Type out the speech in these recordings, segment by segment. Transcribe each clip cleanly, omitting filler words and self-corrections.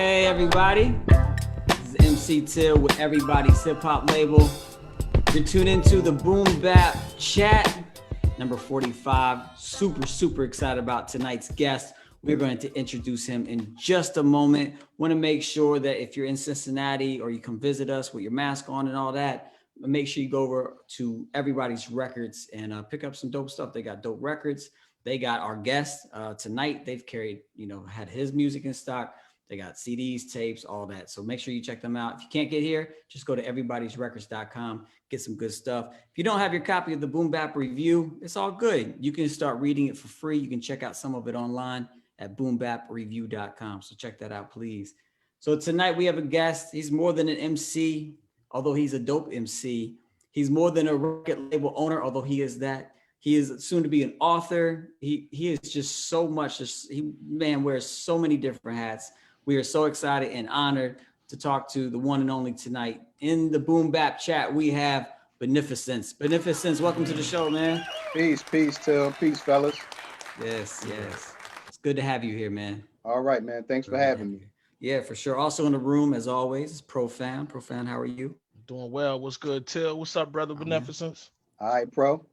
Hey everybody, this is MC Till with Everybody's Hip-Hop Label. You're tuned into the Boom Bap Chat, number 45. Super excited about tonight's guest. We're going to introduce him in just a moment. Want to make sure that if you're in Cincinnati or you come visit us with your mask on and all that, make sure you go over to Everybody's Records and pick up some dope stuff. They got dope records. They got our guest tonight. They've carried, had his music in stock. They got CDs, tapes, all that. So make sure you check them out. If you can't get here, just go to everybody'srecords.com, get some good stuff. If you don't have your copy of the Boom Bap Review, it's all good. You can start reading it for free. You can check out some of it online at boombapreview.com. So check that out, please. So tonight we have a guest. He's more than an MC, although he's a dope MC. He's more than a record label owner, although he is that. He is soon to be an author. He is just so much. He wears so many different hats. We are so excited and honored to talk to the one and only tonight. In the Boom Bap Chat, we have Beneficence. Beneficence, welcome to the show, man. Peace, Till. Peace, fellas. Yes. It's good to have you here, man. All right, man. Thanks for having me. Yeah, for sure. Also in the room, as always, is Profound. Profound, how are you? Doing well. What's good, Till? What's up, brother? Beneficence? All right, Pro.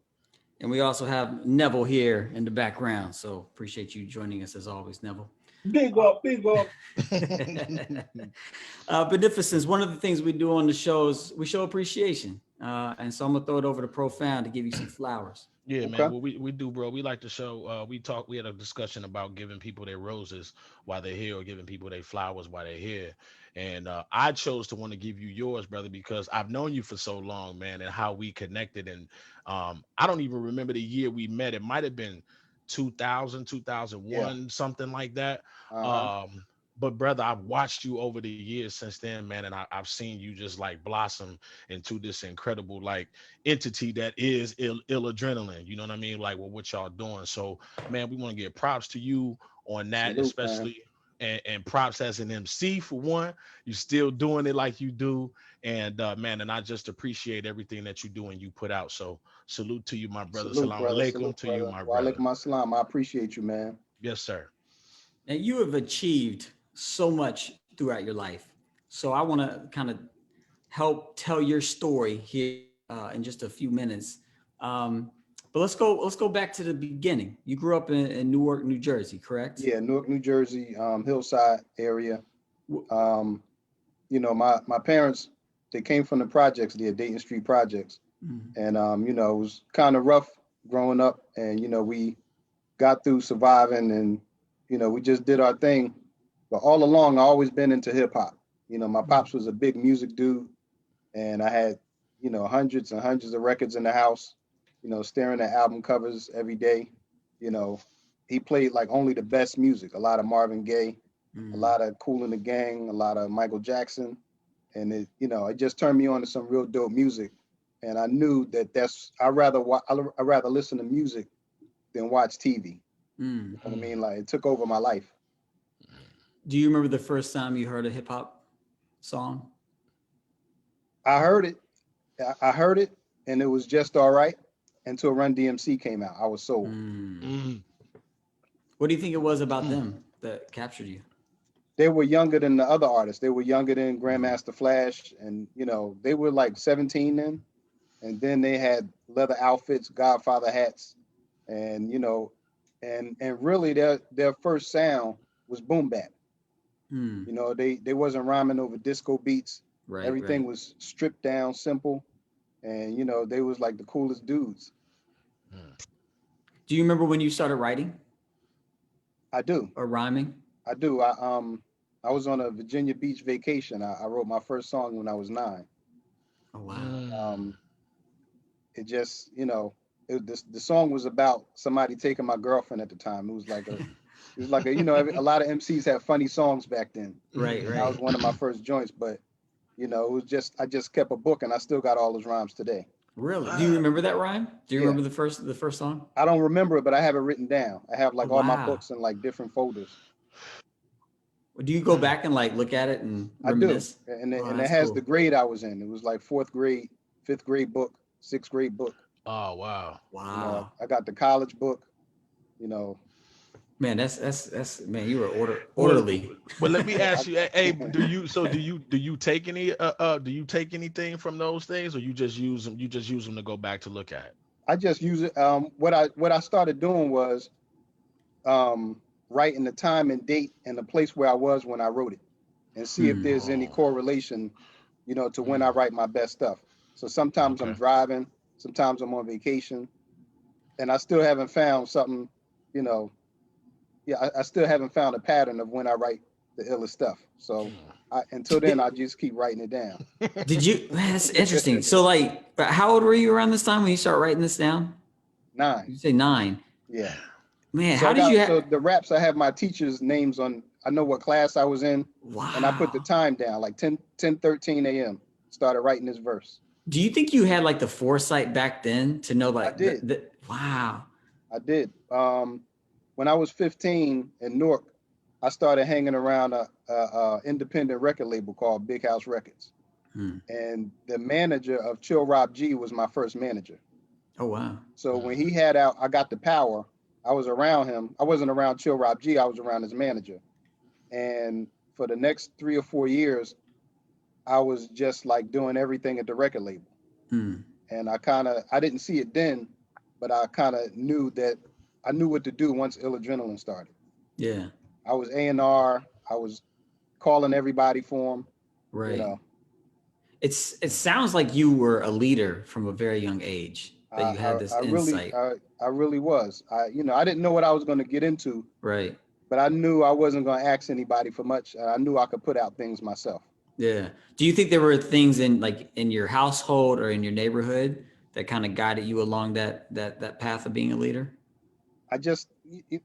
And we also have Neville here in the background. So appreciate you joining us as always, Neville. Big up. Beneficence, one of the things we do on the show is we show appreciation. And so I'm going to throw it over to Profound to give you some flowers. Yeah, Okay. man. Well, we do, bro. We like to show. We had a discussion about giving people their roses while they're here, or giving people their flowers while they're here. And I chose to want to give you yours, brother, because I've known you for so long, man, and how we connected. And I don't even remember the year we met. It might have been 2000, 2001, something like that. But brother, I've watched you over the years since then, man, and I've seen you just like blossom into this incredible like entity that is ill adrenaline. You know what I mean? Like what y'all doing. So, man, we want to give props to you on that, Salute, especially. And props as an MC for one. You're still doing it like you do. And man, and I just appreciate everything that you do and you put out. So salute to you, my brother. Salam alaikum to you, my brother. Wa alaikum assalam. I appreciate you, man. Yes, sir. Now, you have achieved so much throughout your life. So I want to kind of help tell your story here in just a few minutes. But let's go back to the beginning. You grew up in Newark, New Jersey, correct? Yeah, Newark, New Jersey, Hillside area. My parents, they came from the projects, the Dayton Street projects. Mm-hmm. And, it was kind of rough growing up. And, we got through surviving and, we just did our thing. But all along, I always been into hip hop. My pops was a big music dude. And I had, hundreds and hundreds of records in the house. Staring at album covers every day. He played like only the best music, a lot of Marvin Gaye, a lot of Kool and the Gang, a lot of Michael Jackson. And it just turned me on to some real dope music. And I knew that I'd rather listen to music than watch TV. You know what I mean? Like it took over my life. Do you remember the first time you heard a hip hop song? I heard it and it was just all right. Until Run DMC came out, I was sold. What do you think it was about them that captured you? They were younger than the other artists. They were younger than Grandmaster Flash, and they were like 17 then. And then they had leather outfits, Godfather hats, and and really their first sound was boom bap. They wasn't rhyming over disco beats. Right. Everything was stripped down, simple, and they was like the coolest dudes. Do you remember when you started writing? I do. Or rhyming? I do. I was on a Virginia Beach vacation. I wrote my first song when I was 9. Oh wow. It just, the song was about somebody taking my girlfriend at the time. It was like a lot of MCs had funny songs back then. Right. That was one of my first joints, but it was just I just kept a book and I still got all those rhymes today. Really? Do you remember that rhyme? Do you remember the first song? I don't remember it, but I have it written down. I have like all my Wow. books in like different folders. Do you go back and like look at it and reminisce? I do. And it that's has cool. the grade I was in. It was like 4th grade, 5th grade book, 6th grade book. Oh wow. Wow. I got the college book, Man, that's man, you were orderly. But let me ask you, hey, do you take any do you take anything from those things, or you just use them? You just use them to go back to look at? I just use it. What I started doing was writing the time and date and the place where I was when I wrote it, and see if there's any Oh, correlation, to when I write my best stuff. So sometimes I'm okay. driving, sometimes I'm on vacation, and I still haven't found something, you know, yeah, I still haven't found a pattern of when I write the illest stuff. So until then, I just keep writing it down. Did you? Man, that's interesting. So, like, how old were you around this time when you start writing this down? 9. You say 9. Yeah. Man, So how did you so the raps, I have my teachers' names on. I know what class I was in, Wow. and I put the time down, like 10:13 a.m. Started writing this verse. Do you think you had like the foresight back then to know, like, I did. wow. I did. When I was 15 in Newark, I started hanging around a independent record label called Big House Records. And the manager of Chill Rob G was my first manager. Oh, wow. So when he had out I Got the Power, I was around him. I wasn't around Chill Rob G, I was around his manager. And for the next 3 or 4 years, I was just like doing everything at the record label. And I didn't see it then, but I kind of knew that I knew what to do once Adrenaline started. Yeah. I was A&R. I was calling everybody for him. Right. It sounds like you were a leader from a very young age, that you had this insight. I really was. I didn't know what I was going to get into. Right. But I knew I wasn't going to ask anybody for much. I knew I could put out things myself. Yeah. Do you think there were things in your household or in your neighborhood that kind of guided you along that path of being a leader?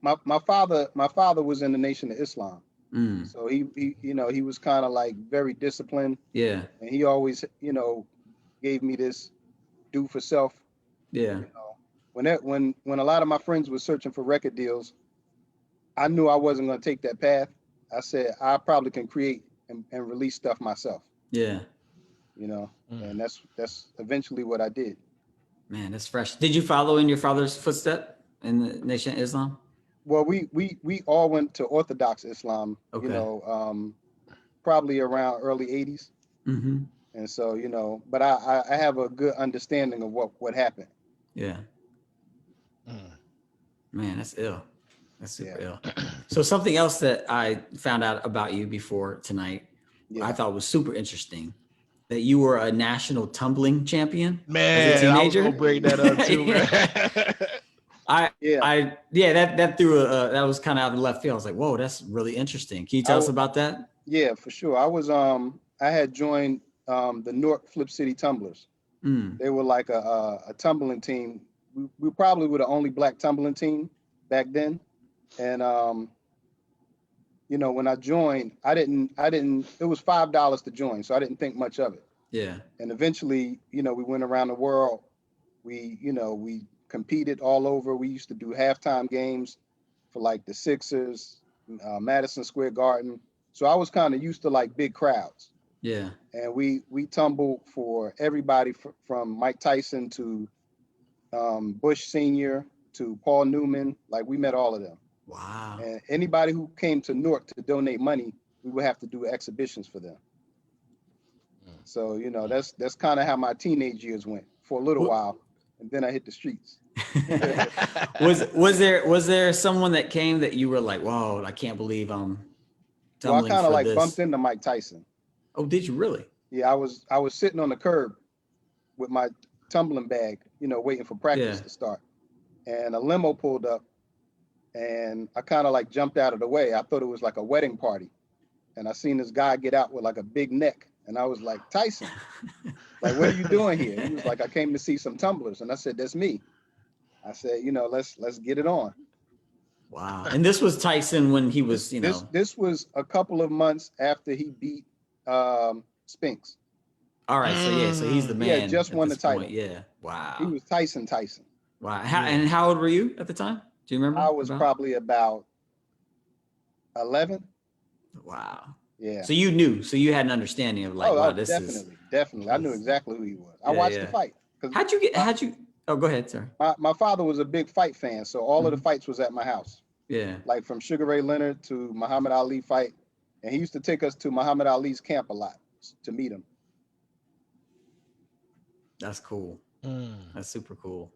My father was in the Nation of Islam. So he was kind of like very disciplined. Yeah. And he always, gave me this do for self. Yeah. When a lot of my friends were searching for record deals, I knew I wasn't going to take that path. I said, I probably can create and release stuff myself. Yeah. And that's eventually what I did. Man, that's fresh. Did you follow in your father's footstep in the Nation of Islam? Well, we all went to Orthodox Islam, Okay. Probably around early 80s. And so, but I have a good understanding of what happened. Yeah. Man, that's ill. That's super ill. So something else that I found out about you before tonight, I thought was super interesting, that you were a national tumbling champion as a teenager. I was gonna bring that up too, man. That was kind of out of left field. I was like, whoa, that's really interesting. Can you tell us about that? Yeah, for sure. I had joined the Newark Flip City Tumblers. They were like a tumbling team. We probably were the only black tumbling team back then. And when I joined, I didn't it was $5 to join, so I didn't think much of it. Yeah. And eventually, we went around the world. We competed all over. We used to do halftime games for like the Sixers, Madison Square Garden. So I was kind of used to like big crowds. Yeah. And we tumbled for everybody from Mike Tyson to Bush Sr. to Paul Newman. Like, we met all of them. Wow. And anybody who came to Newark to donate money, we would have to do exhibitions for them. So, that's kind of how my teenage years went for a little while. And then I hit the streets. Was there someone that came that you were like, whoa, I can't believe I'm tumbling? Well, I kind of like bumped into Mike Tyson. Oh, did you really? Yeah, I was sitting on the curb with my tumbling bag, waiting for practice to start. And a limo pulled up and I kind of like jumped out of the way. I thought it was like a wedding party. And I seen this guy get out with like a big neck. And I was like, Tyson, like, what are you doing here? He was like, I came to see some tumblers. And I said, that's me. I said, let's get it on. Wow. And this was Tyson when he was, This was a couple of months after he beat Spinks. All right. So he's the man. Yeah, just won the title. Point. Yeah. Wow. He was Tyson. Wow. And how old were you at the time? Do you remember? I was probably about 11. Wow. Yeah. So you knew. So you had an understanding of like, wow, this definitely. I knew exactly who he was. I watched the fight. How'd you? Oh, go ahead, sir. My father was a big fight fan, so all of the fights was at my house. Yeah. like from Sugar Ray Leonard to Muhammad Ali fight. And he used to take us to Muhammad Ali's camp a lot to meet him. That's cool. Mm. That's super cool.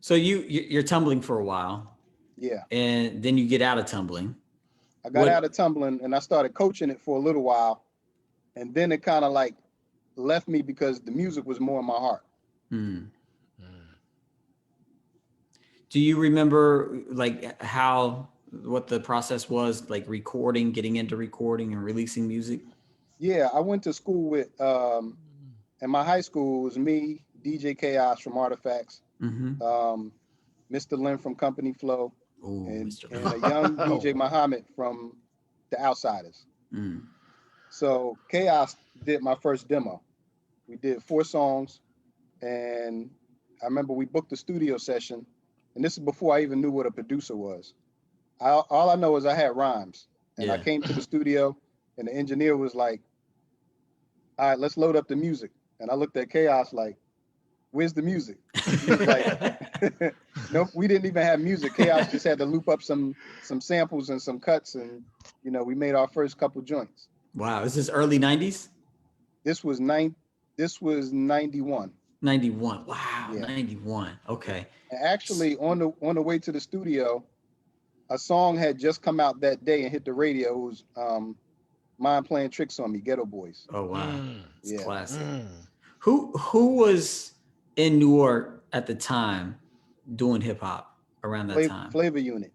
So you're tumbling for a while, Yeah. and then you get out of tumbling. I got What- out of tumbling and I started coaching it for a little while. And then it kind of like left me because the music was more in my heart. Hmm. Do you remember like what the process was, like recording, getting into recording and releasing music? Yeah, I went to school with, in my high school, it was me, DJ Chaos from Artifacts, Mm-hmm. Mr. Lynn from Company Flow, Ooh, and Mr. a young DJ Muhammad from The Outsiders. Mm. So Chaos did my first demo. We did 4 songs, and I remember we booked a studio session, and this is before I even knew what a producer was. All I know is I had rhymes, and I Yeah. came to the studio, and the engineer was like, "All right, let's load up the music." And I looked at Chaos like, "Where's the music?" He was like, "Nope, we didn't even have music. Chaos just had to loop up some samples and some cuts, and we made our first couple joints." Wow. Is this early 90s? This was 91. 91. Wow. Yeah. 91. Okay. And actually, on the way to the studio, a song had just come out that day and hit the radio. It was "Mind Playing Tricks on Me," Ghetto Boys. Oh wow. It's Yeah. classic. Who was in New York at the time doing hip hop around that time? Flavor Unit.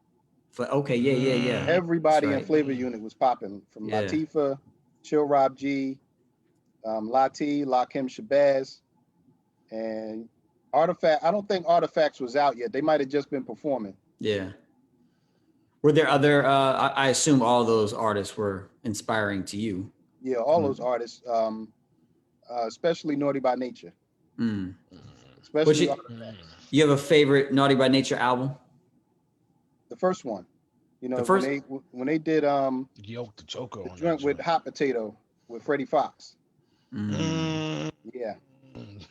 Okay, yeah. Everybody That's in right. Flavor Unit was popping, from Yeah. Latifah, Chill Rob G, Lati, Lakim Shabazz, and Artifact. I don't think Artifacts was out yet. They might have just been performing. Yeah. Were there other? I assume all those artists were inspiring to you. Yeah, all those artists, especially Naughty by Nature. Mm. Especially You have a favorite Naughty by Nature album? the first one. The first- when they did Yoke the Joker the on joint that with Hot Potato with Freddie Fox. Mm. Yeah.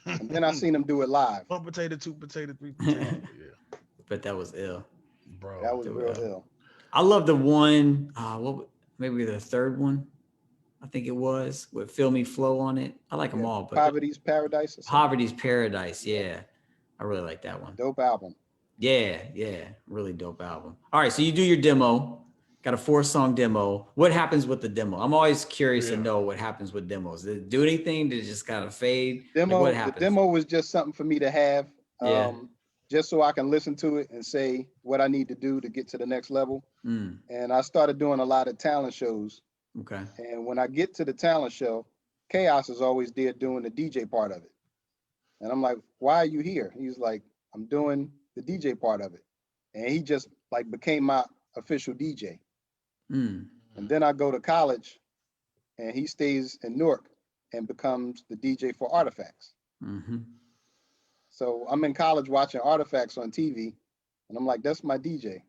And then I seen them do it live. 1 potato, 2 potato, 3 potato. Yeah, But that was ill. bro. That was real ill. I love the one. Maybe the third one. I think it was with Feel Me Flow on it. I like them all, but Poverty's Paradise. Poverty's Paradise. Yeah, I really like that one. Dope album. Yeah, really dope album. All right, so you do your demo. Got a 4-song demo. What happens with the demo? I'm always curious to know what happens with demos. Did it do anything? Did it just kind of fade? What The happens? demo was just something for me to have, Yeah. just so I can listen to it and say what I need to do to get to the next level. Mm, And I started doing a lot of talent shows. okay. And when I get to the talent show, Chaos is always there doing the DJ part of it. And I'm like, "Why are you here?" He's like, "I'm doing the DJ part of it." And he just like became my official DJ. Mm, And then I go to college, and he stays in Newark and becomes the DJ for Artifacts. mm-hmm. So I'm in college watching Artifacts on TV, and I'm like, "That's my DJ."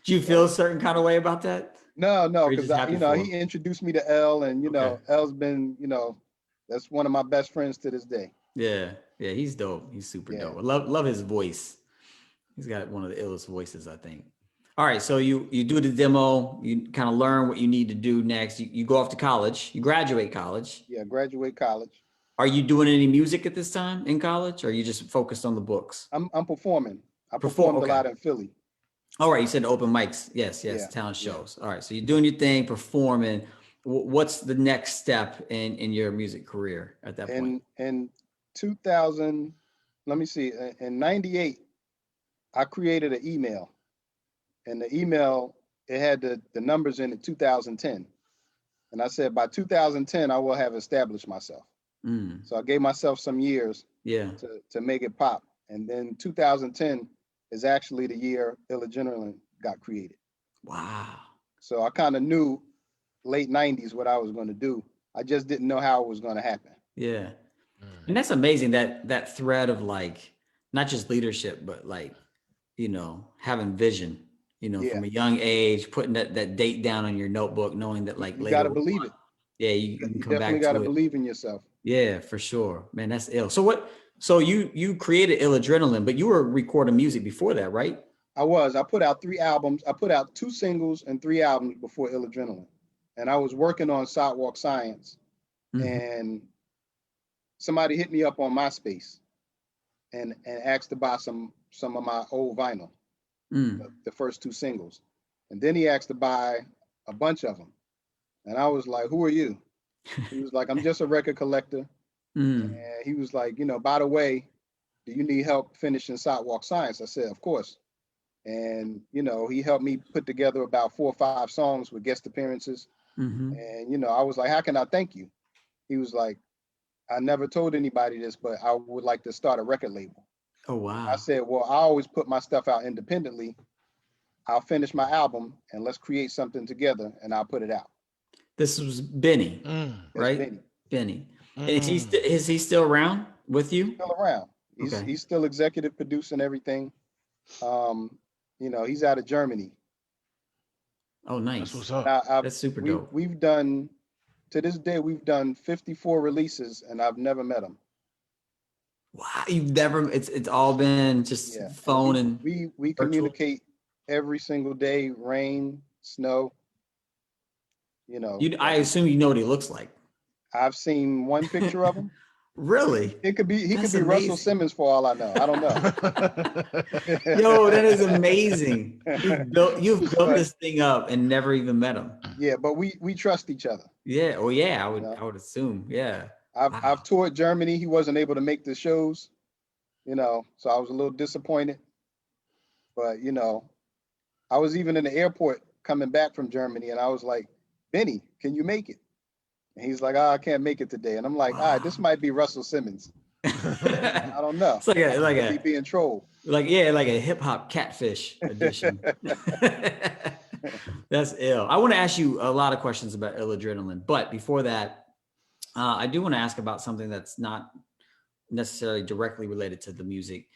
Do you feel a certain kind of way about that? No, Or you because just happy for him? he introduced me to L, and Okay. L's been, that's one of my best friends to this day. Yeah, he's dope. He's super Yeah. dope. I love his voice. He's got one of the illest voices, I think. All right, so you do the demo, you kind of learn what you need to do next. You go off to college, you graduate college. Yeah, graduate college. Are you doing any music at this time in college, or are you just focused on the books? I'm performing. I Perform, performed okay. a lot in Philly. All right, you said open mics. Yes, Yeah, talent yeah. shows. All right, so you're doing your thing, performing. What's the next step in your music career at that point? In 2000, let me see, in 98, I created an email. And the email, it had the numbers in it, 2010. And I said, by 2010, I will have established myself. Mm, So I gave myself some years yeah. to make it pop. And then 2010 is actually the year Adrenaline got created. Wow. So I kind of knew late 90s what I was going to do. I just didn't know how it was going to happen. Yeah. And that's amazing, that thread of like, not just leadership, but like, having vision, Yeah. from a young age, putting that date down on your notebook, knowing that like You later. got to believe it. Yeah, you can come back definitely got to to it. believe in yourself. Yeah, for sure, man. That's ill. So So you created Adrenaline, but you were recording music before that, right? I put out 3 albums. I put out 2 singles and 3 albums before Adrenaline. And I was working on Sidewalk Science. Mhm. And somebody hit me up on MySpace and asked to buy some of my old vinyl, Mm. the first 2 singles. And then he asked to buy a bunch of them. And I was like, "Who are you?" He was like, "I'm just a record collector." Mm. And he was like, "By the way, do you need help finishing Sidewalk Science?" I said, "Of course." And he helped me put together about 4 or 5 songs with guest appearances. Hmm. And I was like, "How can I thank you?" He was like, "I never told anybody this, but I would like to start a record label." Oh I wow. said, "Well, I always put my stuff out independently. I'll finish my album and let's create something together and I'll put it out." This was Benny, Mm, That's right? Benny. Benny. And mm. is he still around with He's you? still around. He's Okay. he's still executive producing everything. Um, he's out of Germany. Oh, That's nice. what's And up. That's super we've dope. we've done to this day we've done 54 releases and I've never met him. Wow, you've never it's all been just Yeah, and phone we and we we virtual. communicate every single day, rain, snow. I assume you know what he looks like. I've seen one picture of him. Really? It could be he could That's be Russell amazing. Simmons for all I know. I don't know. Yo, that is amazing. You've built But this thing up and never even met him. yeah, but we trust each other. Yeah. Oh yeah, I You would know, I would assume. Yeah. I've Wow. toured Germany. He wasn't able to make the shows. So I was a little disappointed. But I was even in the airport coming back from Germany, and I was like, "Benny, can you make it?" And he's like, "Oh, I can't make it today." And I'm like, "All right, this Wow. might be Russell Simmons. I don't know. It's like a I like could be a being trolled." like a hip hop catfish edition. That's ill. I want to ask you a lot of questions about Adrenaline, but before that, I do want to ask about something that's not necessarily directly related to the music.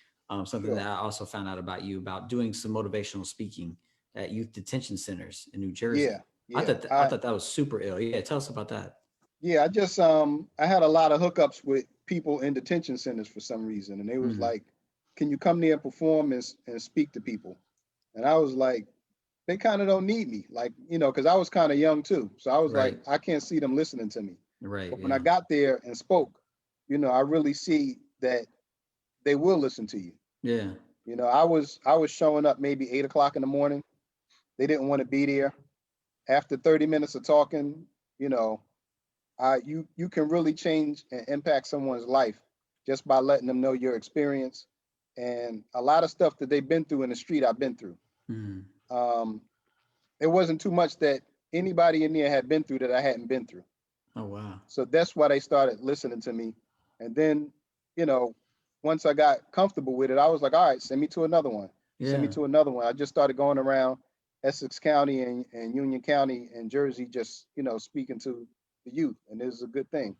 Something Sure. that I also found out about you about doing some motivational speaking at youth detention centers in New Yeah, Jersey. yeah. I thought that was super ill. Yeah, tell us about that. I just I had a lot of hookups with people in detention centers for some reason, and they was Mm, like, "Can you come there and perform and speak to people?" And I was like, "They kind of don't need me, like because I was kind of young too, so I was like, right, I can't see them listening to me." right, But when I yeah, got there and spoke, I really see that they will listen to you. yeah, I was showing up maybe 8 o'clock in the morning. They didn't want to be there. After 30 minutes of talking, you know, you can really change and impact someone's life just by letting them know your experience and a lot of stuff that they've been through in the street. I've been through. mm. Um, it wasn't too much that anybody in there had been through that I hadn't been through. Oh wow, So that's why they started listening to me. And then, you know, once I got comfortable with it, I was like, all right, send me to another one. Send me yeah, to another one. I just started going around Essex County and Union County and Jersey, just, speaking to the youth. And this is a good thing.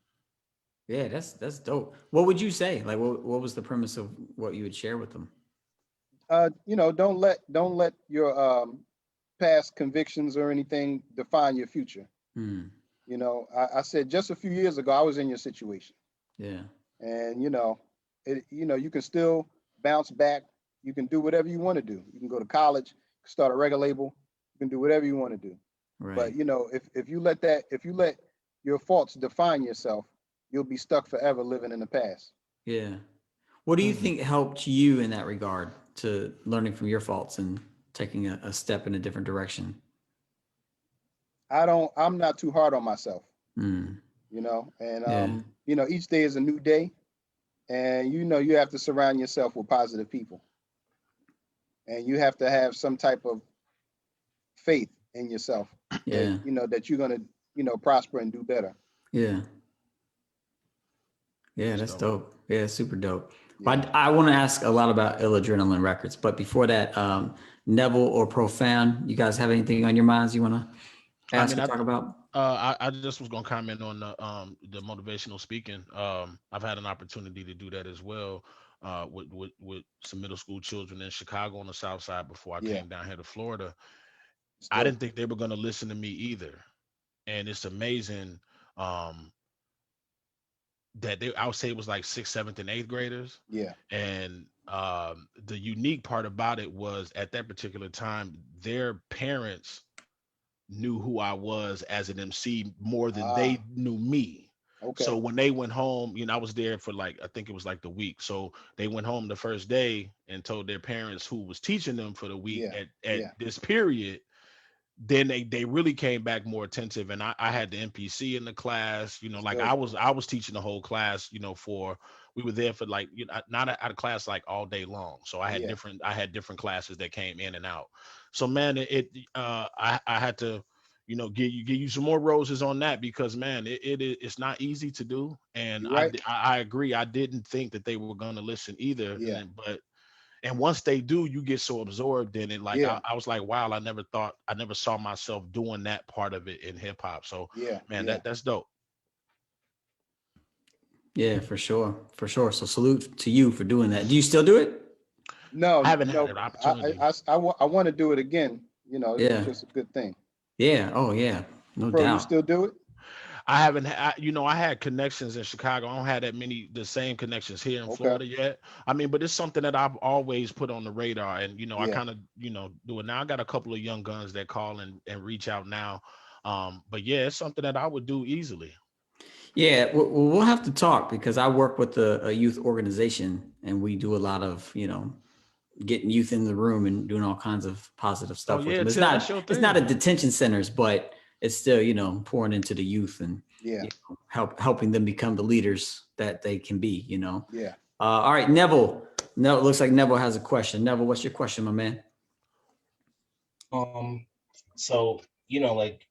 yeah. That's dope. What would you say? Like, what was the premise of what you would share with them? Don't let your past convictions or anything define your future. Mm, I said just a few years ago, I was in your situation. yeah, And you can still bounce back. You can do whatever you want to do. You can go to college, start a record label. You can do whatever you want to do. But right, if you let your faults define yourself, you'll be stuck forever living in the past. yeah. What do you Mm. think helped you in that regard to learning from your faults and taking a step in a different direction? I'm not too hard on myself. Mm, And yeah, each day is a new day, and you have to surround yourself with positive people, and you have to have some type of faith in yourself that yeah, that you're gonna prosper and do better. yeah. Yeah, That's that's dope. dope. Yeah, super dope. Yeah. But I want to ask a lot about Adrenaline Records. But before that, Neville or Profound, you guys have anything on your minds you want to I ask mean, or talk about? I just was gonna comment on the motivational speaking. I've had an opportunity to do that as well, with some middle school children in Chicago on the South Side before I Yeah, came down here to Florida. it's I dope. didn't think they were gonna listen to me either, and it's amazing. Um, that they, I would say it was like sixth, seventh, and eighth graders. Yeah. And the unique part about it was at that particular time, their parents knew who I was as an MC more than Ah, they knew me. So okay. when they went home, I was there for like, I think it was like the week. So they went home the first day and told their parents who was teaching them for the week Yeah. at Yeah. this period. Then they really came back more attentive, and I had the NPC in the class, That's like good. I was teaching the whole class, for we were there for like, not out of class like all day long. So Yeah. I had different classes that came in and out. So man, I had to, give you some more roses on that, because man, it's not easy to do. And You right? I agree. I didn't think that they were gonna listen either. Yeah. And once they do, you get so absorbed in it. Like Yeah. I was like, wow, I never saw myself doing that part of it in hip hop. So Yeah. man, Yeah. that's dope. Yeah, for sure. For sure. So salute to you for doing that. Do you still do it? I No, haven't had no. an opportunity. I want to do it again. It's Yeah. just a good thing. Yeah. Oh, yeah. No Bro, you doubt. still do it? I haven't had, I had connections in Chicago. I don't have that many, the same connections here in Okay. Florida yet. I mean, but it's something that I've always put on the radar, and I Yeah. kind of, do it now. I got a couple of young guns that call and reach out now. But yeah, it's something that I would do easily. Yeah. We'll have to talk because I work with a youth organization and we do a lot of, getting youth in the room and doing all kinds of positive Oh stuff with yeah, them. Till, that's your It's not a thing. detention centers, but it's still, pouring into the youth and Yeah. helping them become the leaders that they can be. Yeah. All right, Neville. No, it looks like Neville has a question. Neville, what's your question, my man? So like,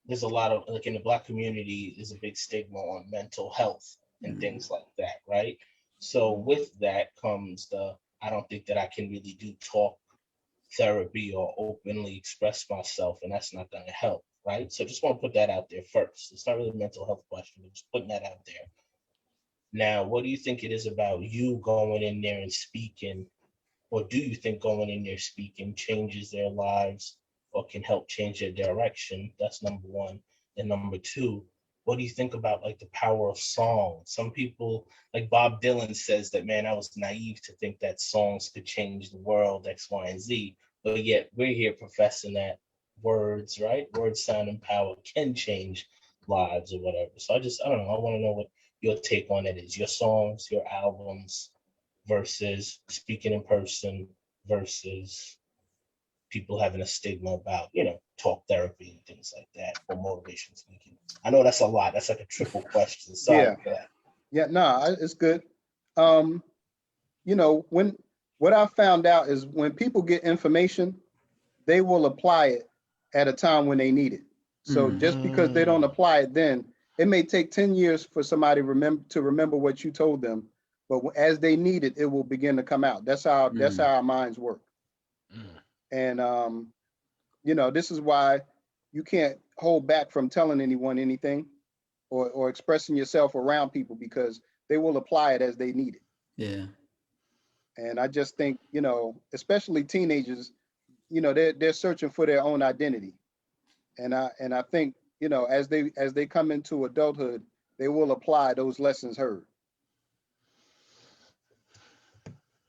there's a lot of, like, in the Black community, there's a big stigma on mental health and things like that, right? So with that comes I don't think that I can really do talk therapy or openly express myself, and that's not going to help, right? So just want to put that out there first. It's not really a mental health question, but just putting that out there. Now, what do you think it is about you going in there and speaking, or do you think going in there speaking changes their lives or can help change their direction? That's number one. And number two, what do you think about like the power of song? Some people, like Bob Dylan, says that, man, I was naive to think that songs could change the world, X, Y, and Z. But yet we're here professing that words, right? Words, sound, and power can change lives or whatever. So I don't know. I want to know what your take on it is. Your songs, your albums, versus speaking in person, versus people having a stigma about, talk therapy and things like that, or motivation speaking. I know that's a lot. That's like a triple question. Sorry Yeah. for that. Yeah. No, it's good. Um, when what I found out is when people get information, they will apply it at a time when they need it. So just because they don't Mm, apply it then, it may take 10 years for somebody to remember what you told them, but as they need it, it will begin to come out. That's how our minds work. mm. And this is why you can't hold back from telling anyone anything or expressing yourself around people because they will apply it as they need it. Yeah. And I just think, especially teenagers, they're searching for their own identity. And I think, as they come into adulthood, they will apply those lessons heard.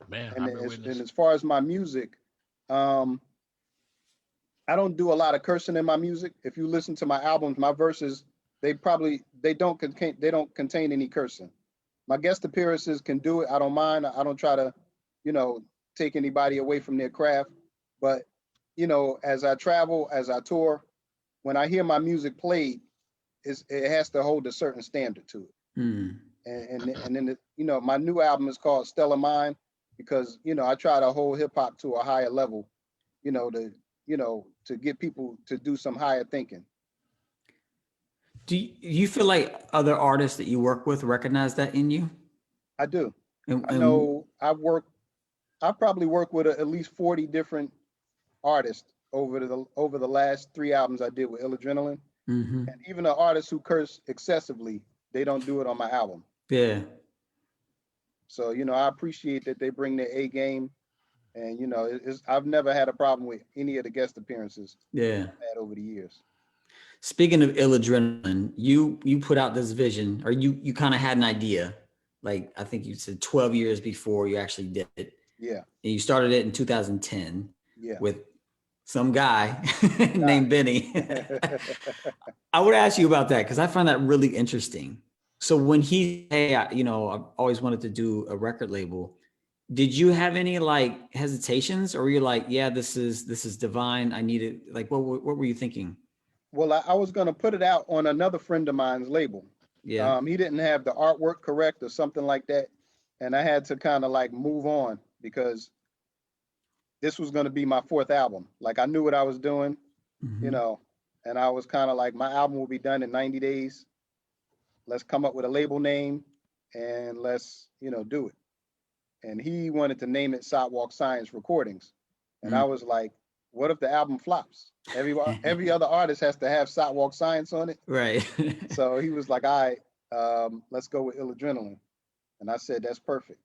Man, And I've been as witness. far as my music, um, I don't do a lot of cursing in my music. If you listen to my albums, my verses, they don't contain any cursing. My guest appearances can do it. I don't mind. I don't try to, you know, take anybody away from their craft. But, as I travel, as I tour, when I hear my music played, it has to hold a certain standard to it. Mm. And then my new album is called Stellar Mind because I try to hold hip hop to a higher level, to get people to do some higher thinking. Do you feel like other artists that you work with recognize that in you? I do. And, I and know I probably worked with at least 40 different artists over the last 3 albums I did with Adrenaline. mhm. And even the artists who curse excessively, they don't do it on my album. Yeah. So, I appreciate that they bring their A game. And, I've never had a problem with any of the guest appearances Yeah. I've had over the years. Speaking of Adrenaline, you put out this vision, or you kind of had an idea, like I think you said 12 years before you actually did it. Yeah. And you started it in 2010 Yeah. with some guy named Benny. I would ask you about that because I find that really interesting. So when hey, I've always wanted to do a record label. Did you have any like hesitations, or were you like, yeah, this is divine? I need it. Like, what were you thinking? Well, I was going to put it out on another friend of mine's label. Yeah. He didn't have the artwork correct or something like that. And I had to kind of like move on because this was going to be my fourth album. Like I knew what I was doing, Mm-hmm. and I was kind of like, my album will be done in 90 days. Let's come up with a label name and let's, do it. And he wanted to name it Sidewalk Science Recordings. And I was like, what if the album flops? Every other artist has to have Sidewalk Science on it. Right. So he was like, all right, let's go with Adrenaline. And I said, that's perfect.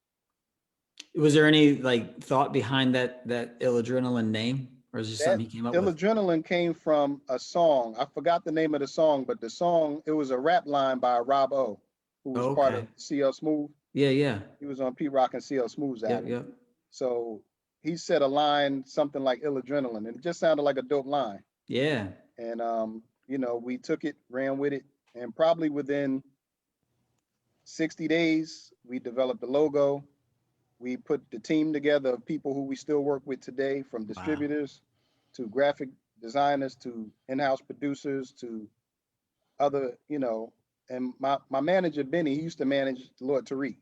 Was there any like thought behind that Adrenaline name, or is it just something he came up with? Adrenaline came from a song. I forgot the name of the song, but the song, it was a rap line by Rob O, who was part of CL Smooth. Yeah. He was on P Rock and CL Smooth's album. Yep. So he said a line, something like Adrenaline, and it just sounded like a dope line. Yeah. And we took it, ran with it, and probably within 60 days, we developed the logo. We put the team together of people who we still work with today, from distributors to graphic designers to in-house producers to other, and my manager, Benny, he used to manage Lord Tariq.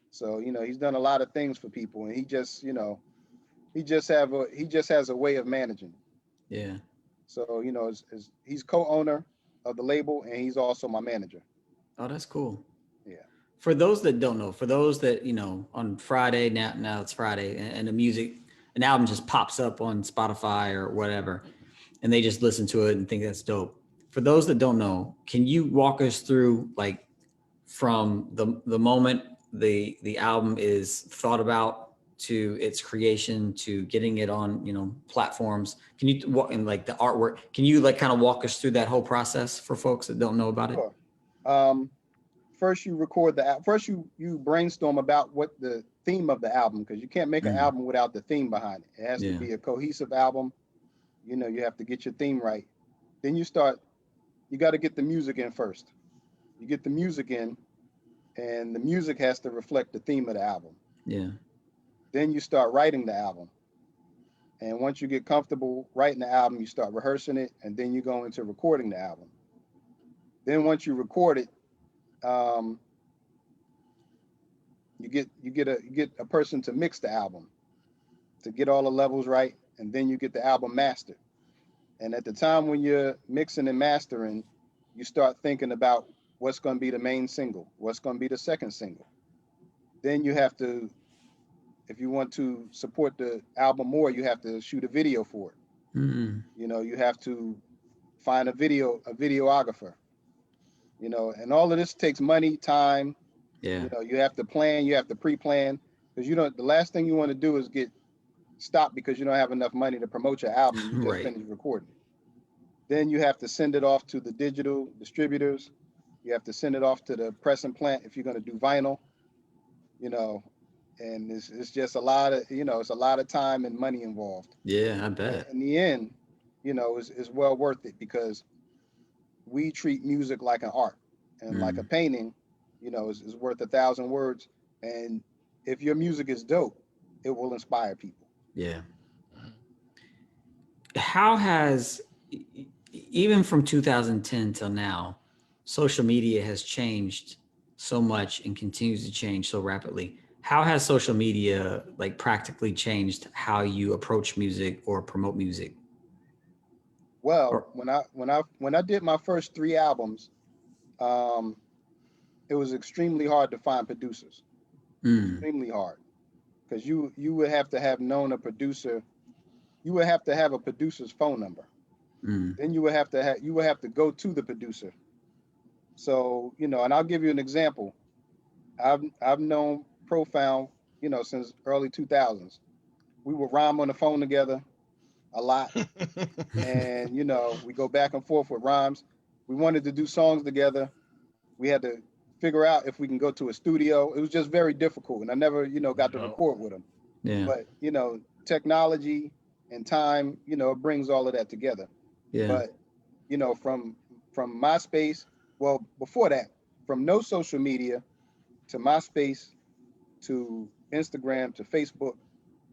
So, he's done a lot of things for people, and he just has a way of managing. Yeah. So, he's co-owner of the label, and he's also my manager. Oh, that's cool. Yeah. For those that don't know, for those that, on Friday, now it's Friday, and an album just pops up on Spotify or whatever, and they just listen to it and think that's dope. For those that don't know, can you walk us through, like, from the moment the album is thought about to its creation to getting it on, platforms? Can you walk in, like, the artwork? Can you, like, kind of walk us through that whole process for folks that don't know about it? Sure. First you record first you brainstorm about what the theme of the album, because you can't make an album without the theme behind it. It has to be a cohesive album. You have to get your theme right. Then you got to get the music in first. You get the music in, and the music has to reflect the theme of the album. Yeah. Then you start writing the album. And once you get comfortable writing the album, you start rehearsing it, and then you go into recording the album. Then once you record it, you get a person to mix the album, to get all the levels right, and then you get the album mastered. And at the time when you're mixing and mastering, you start thinking about what's going to be the main single, what's going to be the second single. Then you have to, if you want to support the album more, you have to shoot a video for it. You have to find a videographer. And all of this takes money, time. Yeah. You have to plan, you have to pre-plan, because the last thing you want to do is get stopped because you don't have enough money to promote your album. You just finished recording. Then you have to send it off to the digital distributors. You have to send it off to the pressing plant if you're going to do vinyl. And it's just a lot of, it's a lot of time and money involved. Yeah, I bet. In the end, it's well worth it, because we treat music like an art, and like a painting, is worth 1,000 words. And if your music is dope, it will inspire people. Yeah. How has, even from 2010 till now, social media has changed so much and continues to change so rapidly? How has social media, like, practically changed how you approach music or promote music? Well, when I did my first 3 albums, it was extremely hard to find producers. Extremely hard, because you would have to have known a producer. You would have to have a producer's phone number. Then you would have to go to the producer. So, and I'll give you an example. I've known Profound, since early 2000s. We would rhyme on the phone together. a lot. And, you know, we go back and forth with rhymes. We wanted to do songs together. We had to figure out if we can go to a studio. It was just very difficult. And I never, you know, got to No. record with him. Yeah. But, you know, technology and time, you know, it brings all of that together. Yeah. But, you know, from MySpace, well, before that, from no social media to MySpace to Instagram to Facebook,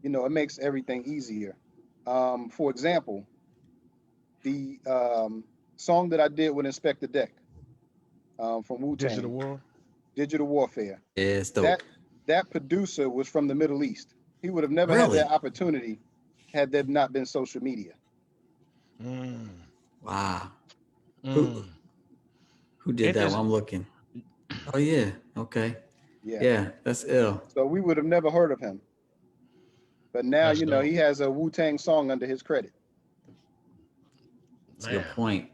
you know, it makes everything easier. For example, the song that I did with Inspector Deck from Wu-Tang, Digital War. Digital Warfare, Yeah, it's dope. that producer was from the Middle East. He would have never had Really? that opportunity had there not been social media. Mm. Wow. Mm. Who did Ain't that this- one? I'm looking. Oh yeah. Okay. Yeah. Yeah, that's ill. So we would have never heard of him. But now, That's you know, dope. he has a Wu-Tang song under his credit. That's a good Man. point.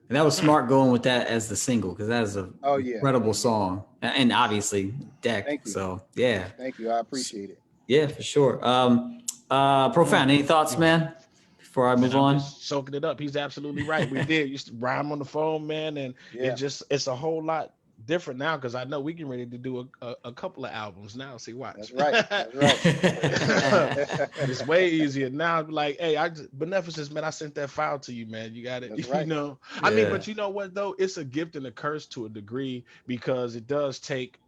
And that was smart going with that as the single because that is a Oh, yeah. incredible song, and obviously Deck. Thank you. So yeah, Thank you. I appreciate it. yeah, for sure. Profound. Any thoughts, man? Before I move I'm on. just soaking it up. He's absolutely right. We did used to rhyme on the phone, man, and Yeah. it's a whole lot different now because I know we get ready to do a couple of albums now. See, watch. That's right. That's right. It's way easier now. Like, hey, Beneficence, man, I sent that file to you, man. You got it. That's You right. know, I mean, Yeah. but you know what though? It's a gift and a curse to a degree because it does take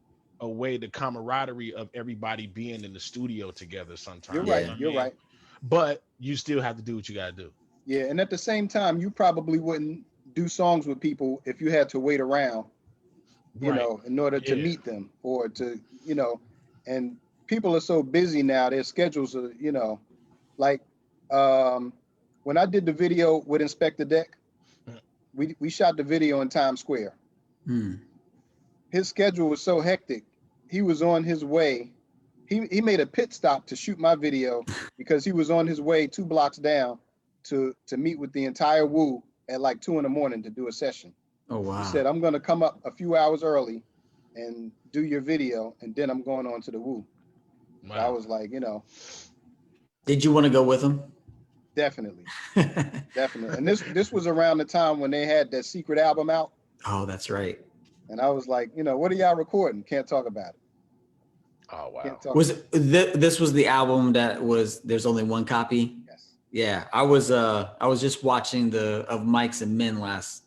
away the camaraderie of everybody being in the studio together sometimes. You're Yeah. right. You know what I You're mean? right. But you still have to do what you gotta do. Yeah. And at the same time, you probably wouldn't do songs with people if you had to wait around, you Right. know, in order to Yeah. meet them or to, you know, and people are so busy now, their schedules are, you know, like when I did the video with Inspector Deck, we shot the video in Times Square. Hmm. His schedule was so hectic. He was on his way. He made a pit stop to shoot my video because he was on his way 2 blocks down to meet with the entire Wu at like 2 a.m. to do a session. Oh wow. He said, I'm going to come up a few hours early and do your video, and then I'm going on to the Wu. So I Wow. was like, you know, Did you want to go with him? definitely, definitely. And this was around the time when they had that secret album out. Oh, that's right. And I was like, you know, what are y'all recording? Can't talk about it. Oh wow. Can't talk Was about this was the album that was there's only one copy? it. Yes. Yeah, I was just watching of Mike's and Men last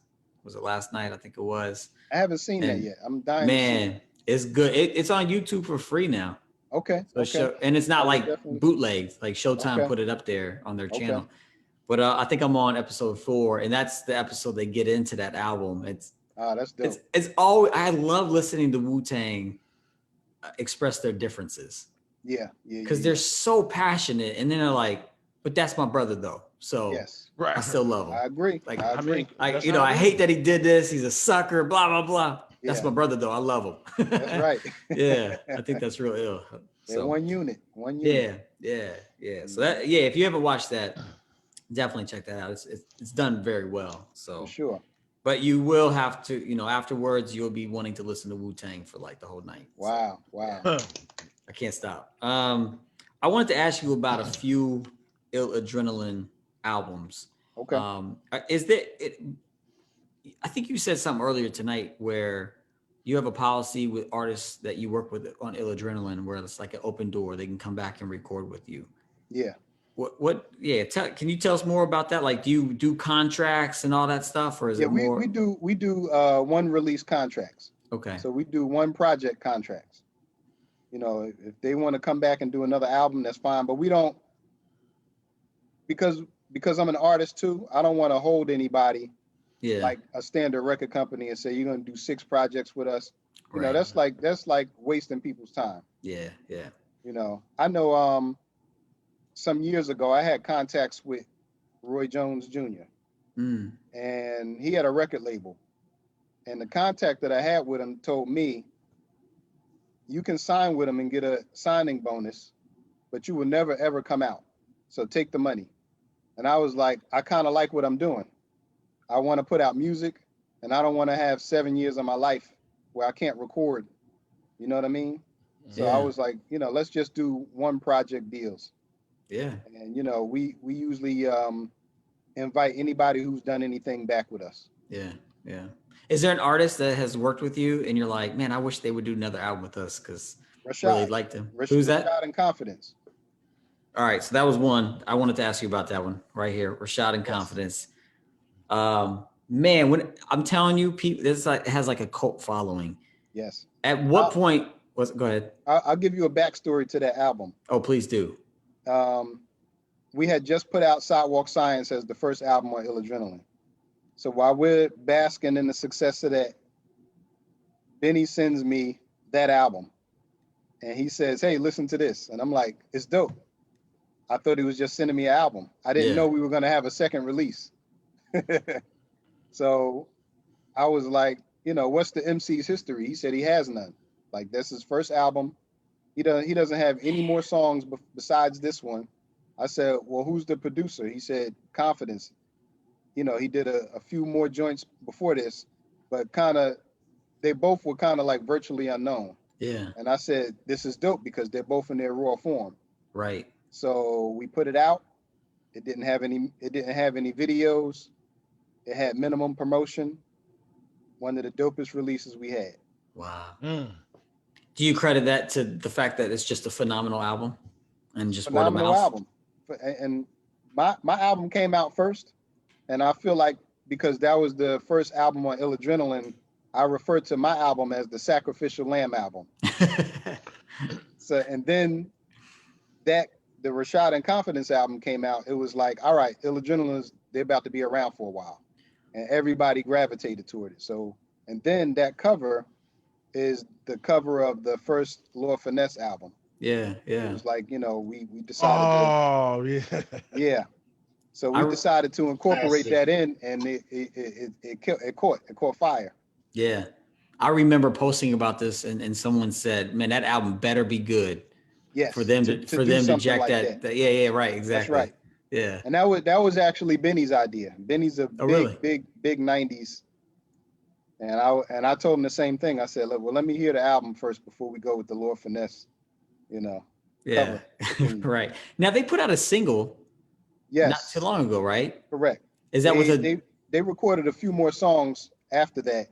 night? I think it was. I haven't seen that And yet. I'm dying to see it. Man, it's good. It's on YouTube for free now. Okay. So Okay. and it's not I will like definitely- bootlegged. Like Showtime Okay. put it up there on their Okay. channel. But I think I'm on episode 4, and that's the episode they get into that album. That's dope. It's always I love listening to Wu-Tang express their differences Yeah. Yeah. because yeah, they're so passionate, and then they're like, "But that's my brother, though." So Yes. Right. I still love him. I agree. Like, I I agree. mean, I that's you know how I it hate is. that he did this. He's a sucker. Blah blah blah. That's Yeah. my brother, though. I love him. That's right. Yeah, I think that's real ill. They're So one unit. One unit. yeah. So that if you haven't watched that, definitely check that out. It's done very well. So, For sure. but you will have to, afterwards you'll be wanting to listen to Wu-Tang for like the whole night. So, Wow. Wow. Huh. I can't stop. I wanted to ask you about a few Ill Adrenaline albums. Okay. Is there? I think you said something earlier tonight where you have a policy with artists that you work with on Ill Adrenaline where it's like an open door; they can come back and record with you. Yeah. What? Yeah. Can you tell us more about that? Like, do you do contracts and all that stuff, or is Yeah. it more? We do one release contracts. Okay. So we do one project contracts. You know, if they want to come back and do another album, that's fine. But we don't, because I'm an artist too. I don't want to hold anybody Yeah. like a standard record company and say you're going to do 6 projects with us. You know, Right. that's like wasting people's time. Yeah. Yeah. You know, I know some years ago I had contacts with Roy Jones Jr. Mm. and he had a record label. And the contact that I had with him told me, you can sign with him and get a signing bonus, but you will never ever come out. So take the money. And I was like, I kind of like what I'm doing. I want to put out music, and I don't want to have 7 years of my life where I can't record. You know what I mean? So Yeah. I was like, let's just do one project deals. Yeah. And you know, we usually invite anybody who's done anything back with us. Yeah. Yeah. Is there an artist that has worked with you and you're like, man, I wish they would do another album with us because really Rashad, liked him? Who's that? Rashad and Confidence. All right. So that was one. I wanted to ask you about that one right here. Rashad and Yes. Confidence. Man, when I'm telling you, people, this like has like a cult following. Yes. At what point was go ahead? I'll give you a backstory to that album. Oh, please do. We had just put out Sidewalk Science as the first album on Ill Adrenaline. So while we're basking in the success of that, Benny sends me that album. And he says, hey, listen to this. And I'm like, it's dope. I thought he was just sending me an album. I didn't know we were going to have a second release. So I was like, you know, what's the MC's history? He said he has none. Like, that's his first album. He doesn't have any more songs besides this one. I said, well, who's the producer? He said, Confidence. You know, he did a few more joints before this, but they both were kind of like virtually unknown. Yeah. And I said, this is dope because they're both in their raw form. Right. So we put it out. It didn't have any videos. It had minimum promotion. One of the dopest releases we had. Wow. Do you credit that to the fact that it's just a phenomenal album and just Phenomenal word of mouth? album. And my album came out first. And I feel like because that was the first album on Ill Adrenaline, I refer to my album as the Sacrificial Lamb album. So, and then the Rashad and Confidence album came out. It was like, all right, Ill Adrenaline, they're about to be around for a while. And everybody gravitated toward it. So, and then that cover is the cover of the first Lord Finesse album. Yeah, yeah. It was like, you know, we decided yeah. So we decided to incorporate that in, and it caught fire. Yeah. I remember posting about this and someone said, man, that album better be good. Yes. For them to jack like that. Yeah, right. Exactly. That's right. Yeah. And that was actually Benny's idea. Benny's a big 90s. And I told him the same thing. I said, look, well, let me hear the album first before we go with the Lord Finesse, you know. Yeah. Right. Now they put out a single not too long ago, right? Correct. Is that they recorded a few more songs after that.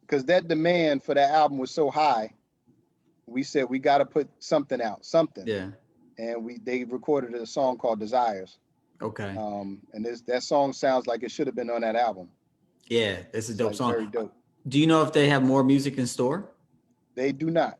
Because that demand for that album was so high, we said we got to put something out. Yeah. And they recorded a song called Desires. Okay. And that song sounds like it should have been on that album. Yeah, it's a dope song. Very dope. Do you know if they have more music in store? They do not.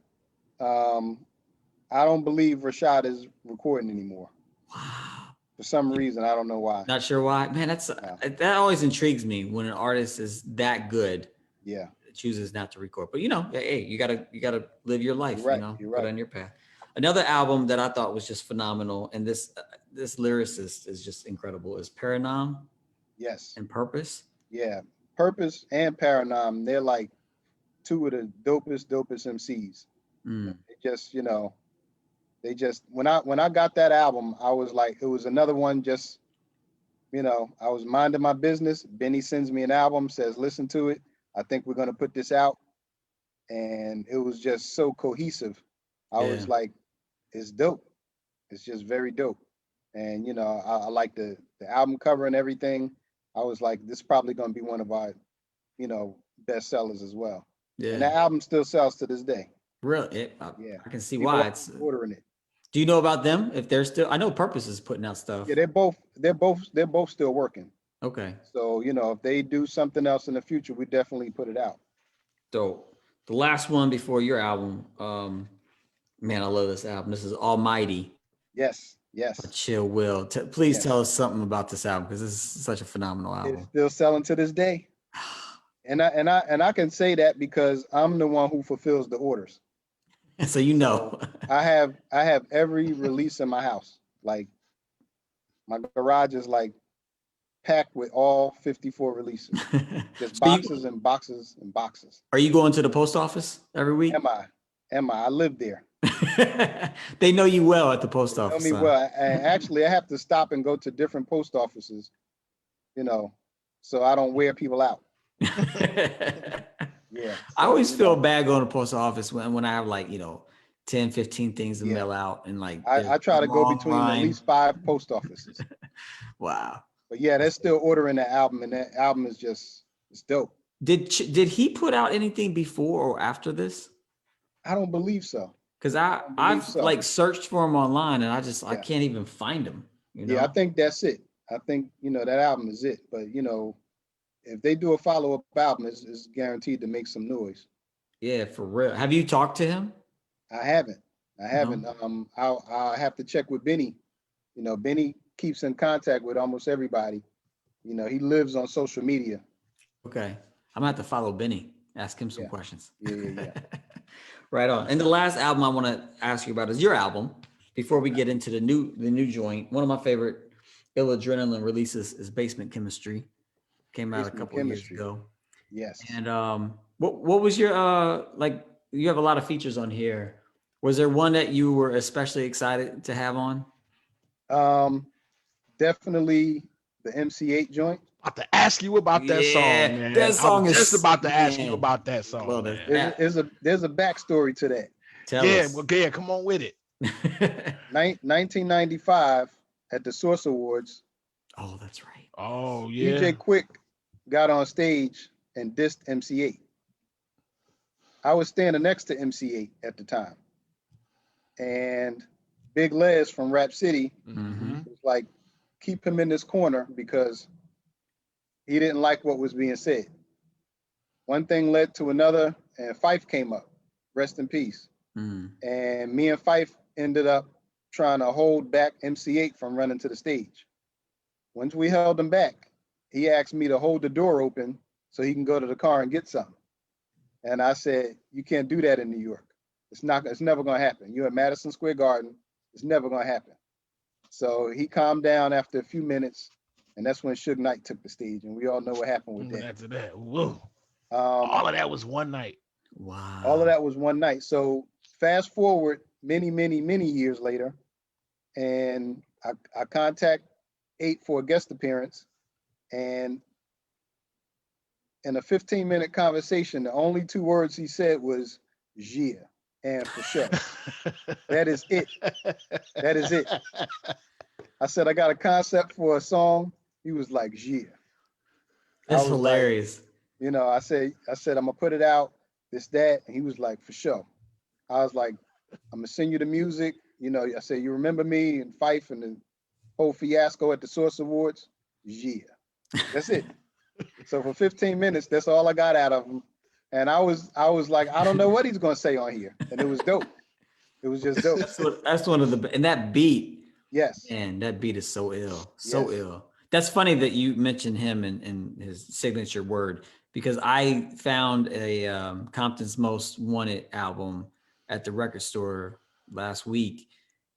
I don't believe Rashad is recording anymore. Wow. For some reason, I don't know why. Not sure why. Man, that always intrigues me when an artist is that good. Yeah. Chooses not to record. But you know, hey, you gotta live your life, right, you know, you're right. Put on your path. Another album that I thought was just phenomenal, and this lyricist is just incredible, is Paranom. Yes. And Purpose. Yeah. Purpose and Paranom, they're like two of the dopest MCs. They just when I got that album, I was like, it was another one just, you know, I was minding my business. Benny sends me an album, says, listen to it. I think we're gonna put this out. And it was just so cohesive. I was like, it's dope. It's just very dope. And you know, I like the album cover and everything. I was like, this is probably gonna be one of our, you know, best sellers as well. Yeah. And that album still sells to this day. Really? I can see why it's ordering it. Do you know about them? If they're still, I know Purpose is putting out stuff. Yeah, they're both still working. Okay. So, you know, if they do something else in the future, we definitely put it out. Dope. The last one before your album, man, I love this album. This is Almighty. Yes. Chill Will. Please tell us something about this album because this is such a phenomenal album. It's still selling to this day. And I can say that because I'm the one who fulfills the orders. So you know. I have every release in my house. Like my garage is like packed with all 54 releases. Just boxes and boxes and boxes. Are you going to the post office every week? Am I? I live there. They know you well at the post office. Know me well. And actually, I have to stop and go to different post offices, you know, so I don't wear people out. Yeah. I always feel bad going to the post office when I have like, you know, 10, 15 things to Yeah. mail out, and like I try to go long between line. at least 5 post offices. Wow. But yeah, they're still ordering that album, and that album is just, it's dope. Did he put out anything before or after this? I don't believe so. Because don't believe I've so. like searched for him online, and I Yeah. can't even find him. You know? Yeah, I think that's it. I think, you know, that album is it. But, you know, if they do a follow-up album, it's guaranteed to make some noise. Yeah, for real. Have you talked to him? I haven't. No? I'll have to check with Benny. You know, Benny keeps in contact with almost everybody. You know, he lives on social media. Okay. I'm gonna have to follow Benny. Ask him some Yeah. questions. Yeah. Right on. And the last album I want to ask you about is your album. Before we get into the new joint, one of my favorite ill adrenaline releases is Basement Chemistry. Came out a Basement couple of years Chemistry. ago. Yes. And what was your like? You have a lot of features on here. Was there one that you were especially excited to have on? Definitely the MC8 joint. About to ask you about that song, man. That song I was is just about to ask you man. about that song, Well, man. There's a backstory to that. Tell Yeah, us. well, yeah, come on with it. 1995 at the Source Awards, Oh, that's right. Oh, yeah. DJ Quick got on stage and dissed MC8. I was standing next to MC8 at the time. And Big Les from Rap City Mhm. was like, keep him in this corner because he didn't like what was being said. One thing led to another, and Fife came up. Rest in peace. Mm. And me and Fife ended up trying to hold back MC8 from running to the stage. Once we held him back, he asked me to hold the door open so he can go to the car and get something. And I said, you can't do that in New York. It's never gonna happen. You're at Madison Square Garden. It's never gonna happen. So he calmed down after a few minutes, and that's when Suge Knight took the stage, and we all know what happened with that. After that, whoa. All of that was one night. Wow. All of that was one night. So fast forward many, many, many years later, and I contact 8 for a guest appearance, and in a 15-minute conversation, the only 2 words he said was "yeah" and "for sure." That is it. That is it. I said, I got a concept for a song. He was like, "yeah." That's I was hilarious. Like, you know, I said, I'm gonna put it out, this, that. And he was like, "For sure." I was like, I'm gonna send you the music. You know, I said, you remember me and Fife and the whole fiasco at the Source Awards? Yeah. That's it. So for 15 minutes, that's all I got out of him. And I was like, I don't know what he's gonna say on here. And it was dope. It was just dope. That's one of the, and that beat, Yes. man, that beat is so ill, so Yes. ill. That's funny that you mentioned him and his signature word, because I found a Compton's Most Wanted album at the record store last week,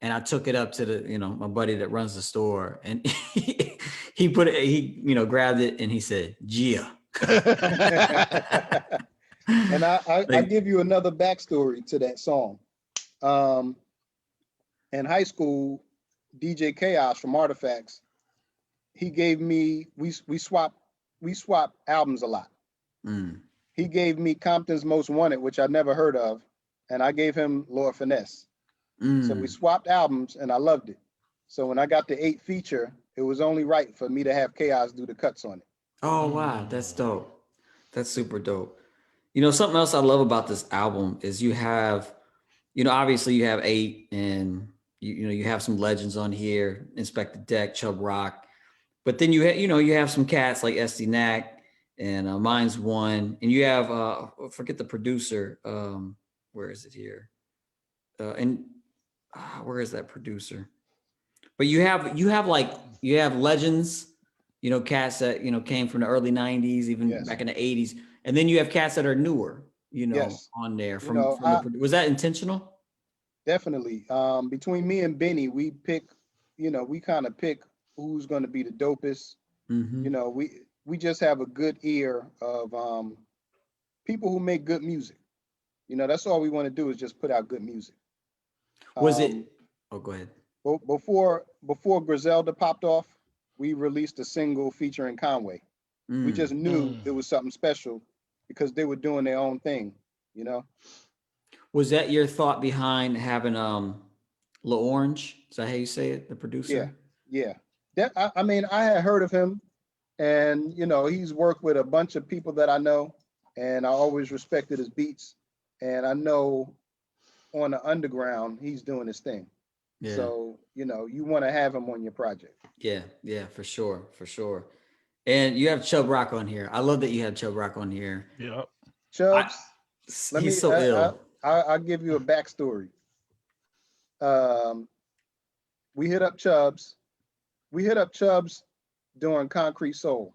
and I took it up to the, my buddy that runs the store, and he put it, he grabbed it and he said, "Gia." And I give you another backstory to that song. In high school, DJ Chaos from Artifacts, he gave me, we swap albums a lot. Mm. He gave me Compton's Most Wanted, which I never heard of, and I gave him Lord Finesse. So we swapped albums, and I loved it. So when I got the 8 feature, it was only right for me to have Chaos do the cuts on it. Oh, wow. That's dope. That's super dope. Something else I love about this album is you have, obviously you have 8, and you have some legends on here, Inspector Deck, Chubb Rock, but then you have some cats like SD Knack and Mine's One, and you have forget the producer. Where is it here? Where is that producer? But you have legends, cats that came from the early 90s, even Yes. back in the 80s, and then you have cats that are newer, Yes. on there. Was that intentional? Definitely. Between me and Benny, we pick, we kind of pick who's going to be the dopest. Mm-hmm. We just have a good ear of people who make good music. That's all we want to do is just put out good music. Was it? Oh, go ahead. Before Griselda popped off, we released a single featuring Conway. We just knew it was something special because they were doing their own thing, Was that your thought behind having La Orange? Is that how you say it? The Yeah, producer? yeah. That I mean, I had heard of him, and you know, he's worked with a bunch of people that I know, and I always respected his beats, and I know on the underground he's doing his thing. Yeah. So you know, you want to have him on your project. Yeah. Yeah. For sure. For sure. And you have Chubb Rock on here. I love that you have Chubb Rock on here. Yep. I, Chubbs, let he's me. so ill. I'll give you a backstory. Um, we hit up Chubbs. We hit up Chubbs doing Concrete Soul,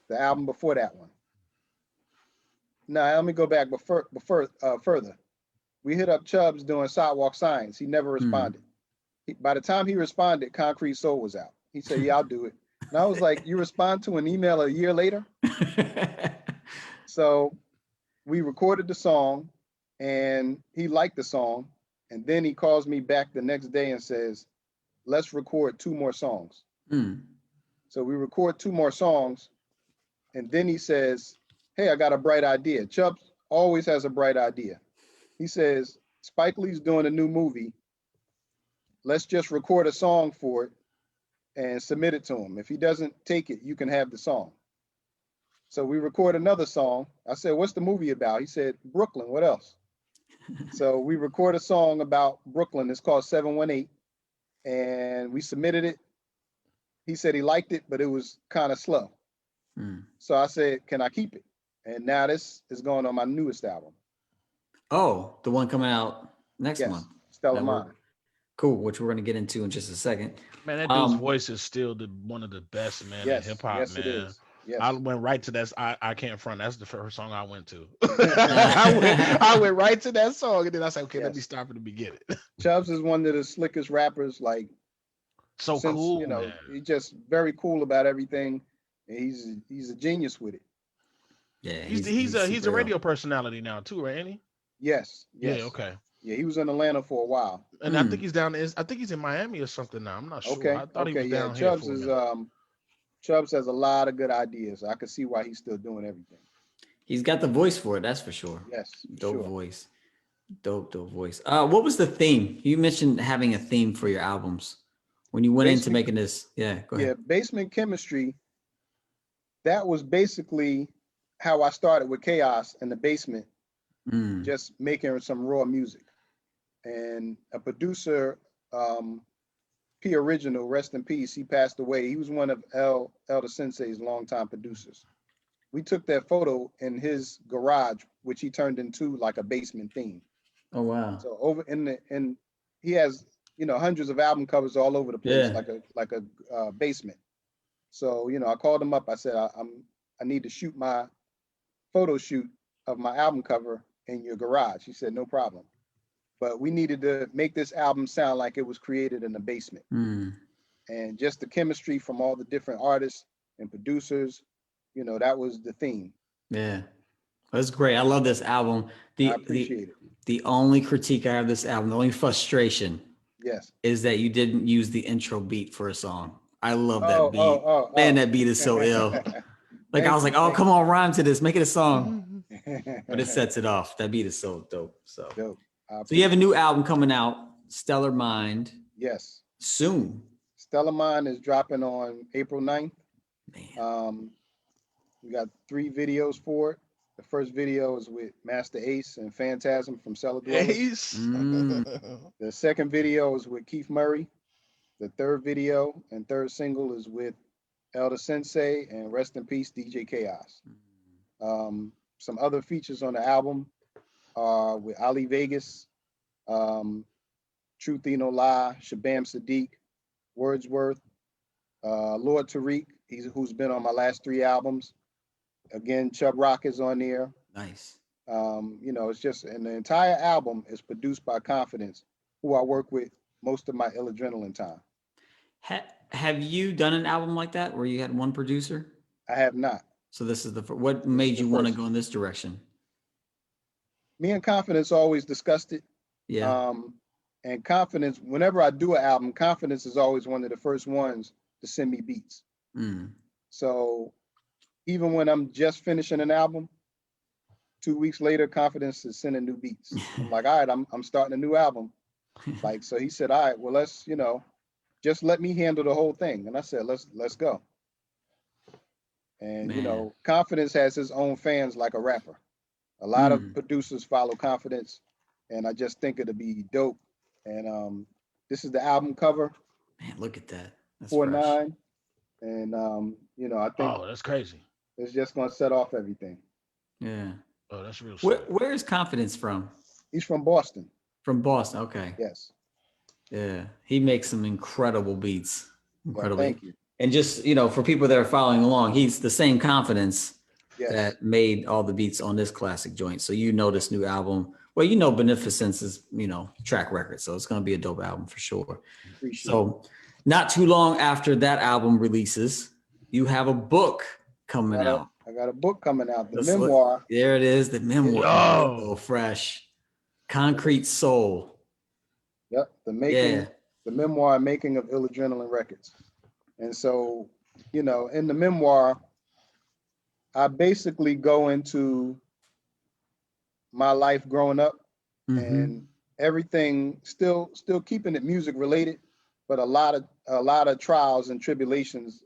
the album before that one. Now let me go back further. We hit up Chubbs doing Sidewalk Science. He never responded. By the time he responded, Concrete Soul was out. He said, "Yeah, I'll do it." And I was like, "You respond to an email a year later?" So we recorded the song, and he liked the song. And then he calls me back the next day and says, "Let's record 2 more songs." So we record 2 more songs, and then he says, "Hey, I got a bright idea." Chubbs always has a bright idea. He says, "Spike Lee's doing a new movie. Let's just record a song for it and submit it to him. If he doesn't take it, you can have the song." So we record another song. I said, "What's the movie about?" He said, "Brooklyn. What else?" So we record a song about Brooklyn. It's called 718, and we submitted it. He said he liked it, but it was kind of slow. So I said, "Can I keep it?" And now this is going on my newest album. Oh, the one coming out next Yes, month. Stellar Mind. Cool, which we're going to get into in just a second. Man, that dude's voice is still one of the best, man, Yes, in hip hop, yes, man. it is. Yes. I went right to that. I can't front. That's the first song I went to. I went right to that song, and then I said, "Okay, let me Yes. start from the beginning." Chubbs is one of the slickest rappers, like So since, cool, you know, man. he's just very cool about everything. And he's a genius with it. Yeah, He's a super radio ill. personality now too, right? Ain't he? Yes, yes. Yeah. Okay. Yeah, he was in Atlanta for a while. And I think he's down. I think he's in Miami or something now. I'm not sure. Okay, I thought he okay, was yeah. down here Chubbs for a is minute. Chubbs has a lot of good ideas. I can see why he's still doing everything. He's got the voice for it, that's for sure. Yes, for Dope sure. voice. Dope voice. What was the theme? You mentioned having a theme for your albums. When you went into making this, yeah, go ahead. Yeah, Basement Chemistry, that was basically how I started with Chaos in the basement, just making some raw music. And a producer, P Original, rest in peace, he passed away. He was one of Elder Sensei's longtime producers. We took that photo in his garage, which he turned into like a basement theme. Oh wow. So over in he has, you know, hundreds of album covers all over the place, like a basement. So, you know, I called him up. I said, I need to shoot my photo shoot of my album cover in your garage. He said, "No problem." But we needed to make this album sound like it was created in the basement. And just the chemistry from all the different artists and producers, you know, that was the theme. Yeah. That's great. I love this album. I appreciate it. The only critique I have of this album, the only frustration, yes, is that you didn't use the intro beat for a song. I love that beat. Man, that beat is so ill. Like I was like, "Oh, come on, rhyme to this, make it a song." But it sets it off. That beat is so dope. So you have a new album coming out, Stellar Mind. Yes. Soon. Stellar Mind is dropping on April 9th. Man. We got 3 videos for it. The first video is with Master Ace and Phantasm from Cellar Dwellers. Ace. The second video is with Keith Murray. The third video and third single is with Elder Sensei and rest in peace DJ Chaos. Some other features on the album are with Ali Vegas, Truth No Lie, Shabam Sadiq, Wordsworth, Lord Tariq, who's been on my last 3 albums. Again, Chubb Rock is on there. Nice. You know, it's just, and the entire album is produced by Confidence, who I work with most of my Ill Adrenaline time. Have you done an album like that where you had one producer? I have not. So this is what made you want to go in this direction? Me and Confidence always discussed it. Yeah. And Confidence, whenever I do an album, Confidence is always one of the first ones to send me beats. So even when I'm just finishing an album, 2 weeks later, Confidence is sending new beats. I'm like, all right, I'm starting a new album. Like, so he said, all right, well, let's, just let me handle the whole thing. And I said, let's go. And, Man. Confidence has his own fans like a rapper. A lot of producers follow Confidence, and I just think it'll be dope. And this is the album cover, Man, look at that. That's fresh. 4-9. And, I think Oh, that's crazy. it's just going to set off everything. Yeah. Oh, that's real. Where is Confidence from? He's from Boston. From Boston. Okay. Yes. Yeah. He makes some incredible beats. Incredible. Yeah, thank you. And just, for people that are following along, he's the same Confidence that made all the beats on this classic joint. So this new album. Well, Beneficence is, track record. So it's going to be a dope album for sure. So not too long after that album releases, you have a book coming out. I got a book coming out, the memoir. There it is, the memoir. Oh, fresh. Concrete Soul. Yep, the memoir making of ADRENELINE Records. And so, in the memoir, I basically go into my life growing up and everything, still keeping it music related, but a lot of trials and tribulations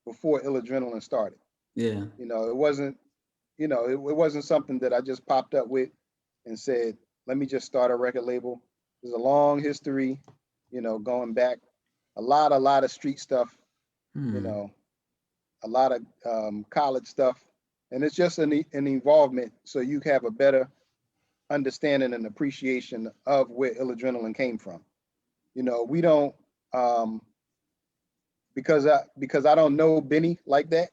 before ADRENELINE started. Yeah. It wasn't, it wasn't something that I just popped up with and said, let me just start a record label. There's a long history, going back, a lot of street stuff, a lot of college stuff. And it's just an involvement so you have a better understanding and appreciation of where ADRENELINE came from. We don't, because I don't know Benny like that,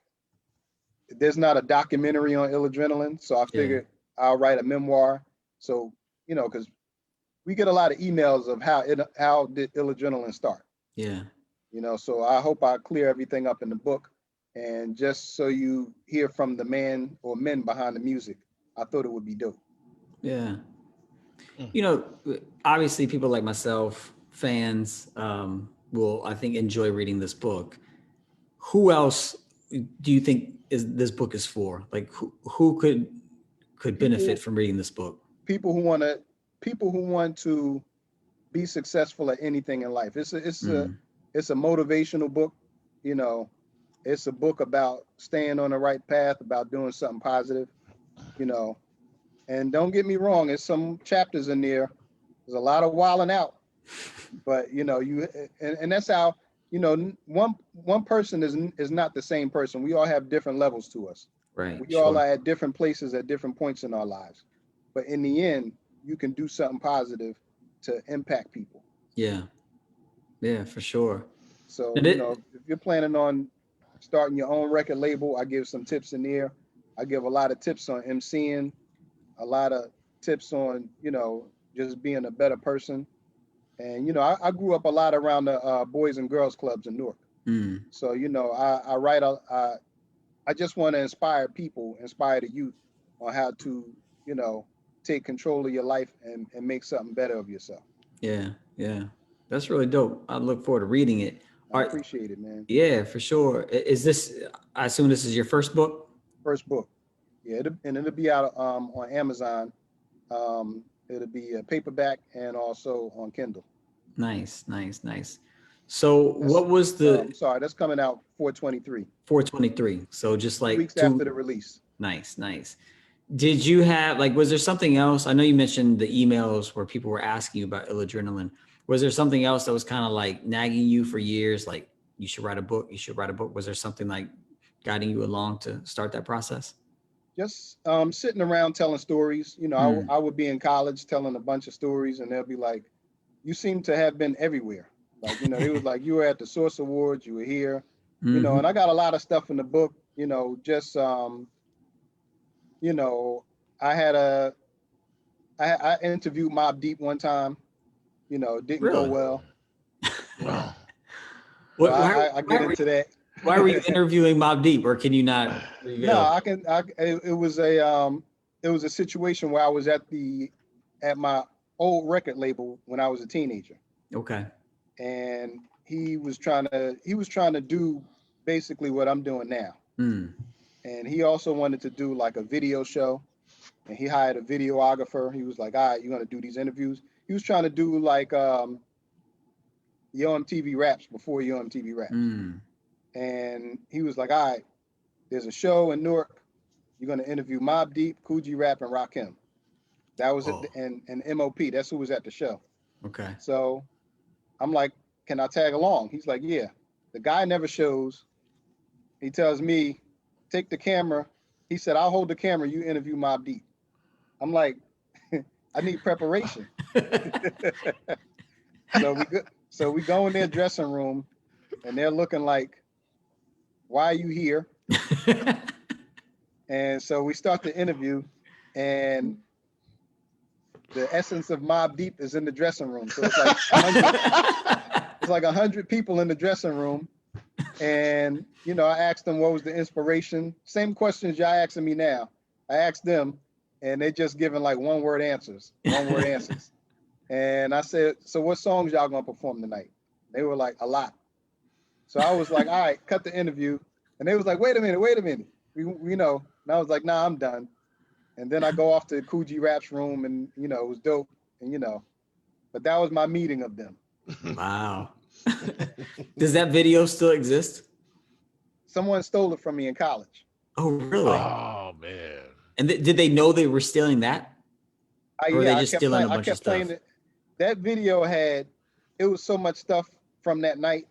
there's not a documentary on ADRENELINE, so I figured I'll write a memoir. So, because we get a lot of emails of how did ADRENELINE start? Yeah. So I hope I clear everything up in the book. And just so you hear from the man or men behind the music, I thought it would be dope. Yeah. Obviously people like myself, fans, will, I think, enjoy reading this book. Who else do you think this book is for? Like who could benefit from reading this book? People who want to be successful at anything in life. It's a motivational book. It's a book about staying on the right path, about doing something positive. And don't get me wrong, there's some chapters in there. There's a lot of wilding out, but and that's how one person is not the same person. We all have different levels to us. Right. We all are at different places at different points in our lives. But in the end, you can do something positive to impact people. Yeah. Yeah, for sure. So, if you're planning on starting your own record label, I give some tips in there. I give a lot of tips on MCing, a lot of tips on, just being a better person. And, I grew up a lot around the Boys and Girls Clubs in Newark. So, I write, I just want to inspire the youth on how to, take control of your life and make something better of yourself. Yeah. Yeah. That's really dope. I look forward to reading it. I appreciate it, man. Yeah, for sure. I assume this is your first book? First book. Yeah, it'll be out on Amazon. It'll be a paperback and also on Kindle. Nice. So what was that's coming out 4/23. 4/23. So just like 2 weeks after the release. Nice. Did you have, was there something else? I know you mentioned the emails where people were asking you about ADRENELINE. Was there something else that was kind of nagging you for years? Like, you should write a book. Was there something guiding you along to start that process? Just sitting around telling stories. I would be in college telling a bunch of stories, and they'll be like, you seem to have been everywhere. It was like, you were at the Source Awards, you were here, and I got a lot of stuff in the book, just, I interviewed Mobb Deep one time, it didn't go well. Wow. I get into that. Why were you interviewing Mobb Deep, or can you not? No, it was a situation where I was at my old record label when I was a teenager. Okay. And he was trying to do basically what I'm doing now. And he also wanted to do a video show. and he hired a videographer. He was like, all right, you're gonna do these interviews. He was trying to do like YoMTV Raps before YoMTV Raps. And he was like, all right, there's a show in Newark. You're gonna interview Mobb Deep, Coogee Rap, and Rakim. That was it, and MOP. That's who was at the show. Okay. So I'm like, can I tag along? He's like, yeah. The guy never shows. He tells me, take the camera. He said, I'll hold the camera. You interview Mobb Deep. I'm like, I need preparation. So we go in their dressing room, and they're looking like, why are you here? And so we start the interview, and the essence of Mobb Deep is in the dressing room. So it's like 100 people in the dressing room. And, you know, I asked them what was the inspiration. Same questions y'all asking me now. I asked them, and they just giving like one-word answers. And I said, so what songs y'all gonna perform tonight? They were like, a lot. So I was like, all right, cut the interview. And they was like, wait a minute. We know. And I was like, nah, I'm done. And then I go off to Coogee Rap's room, and, you know, it was dope. And, you know, but that was my meeting of them. Wow. Does that video still exist? Someone stole it from me in college. Oh, really? Oh, man. And did they know they were stealing that? Or were they just stealing a bunch of stuff? That video it was so much stuff from that night.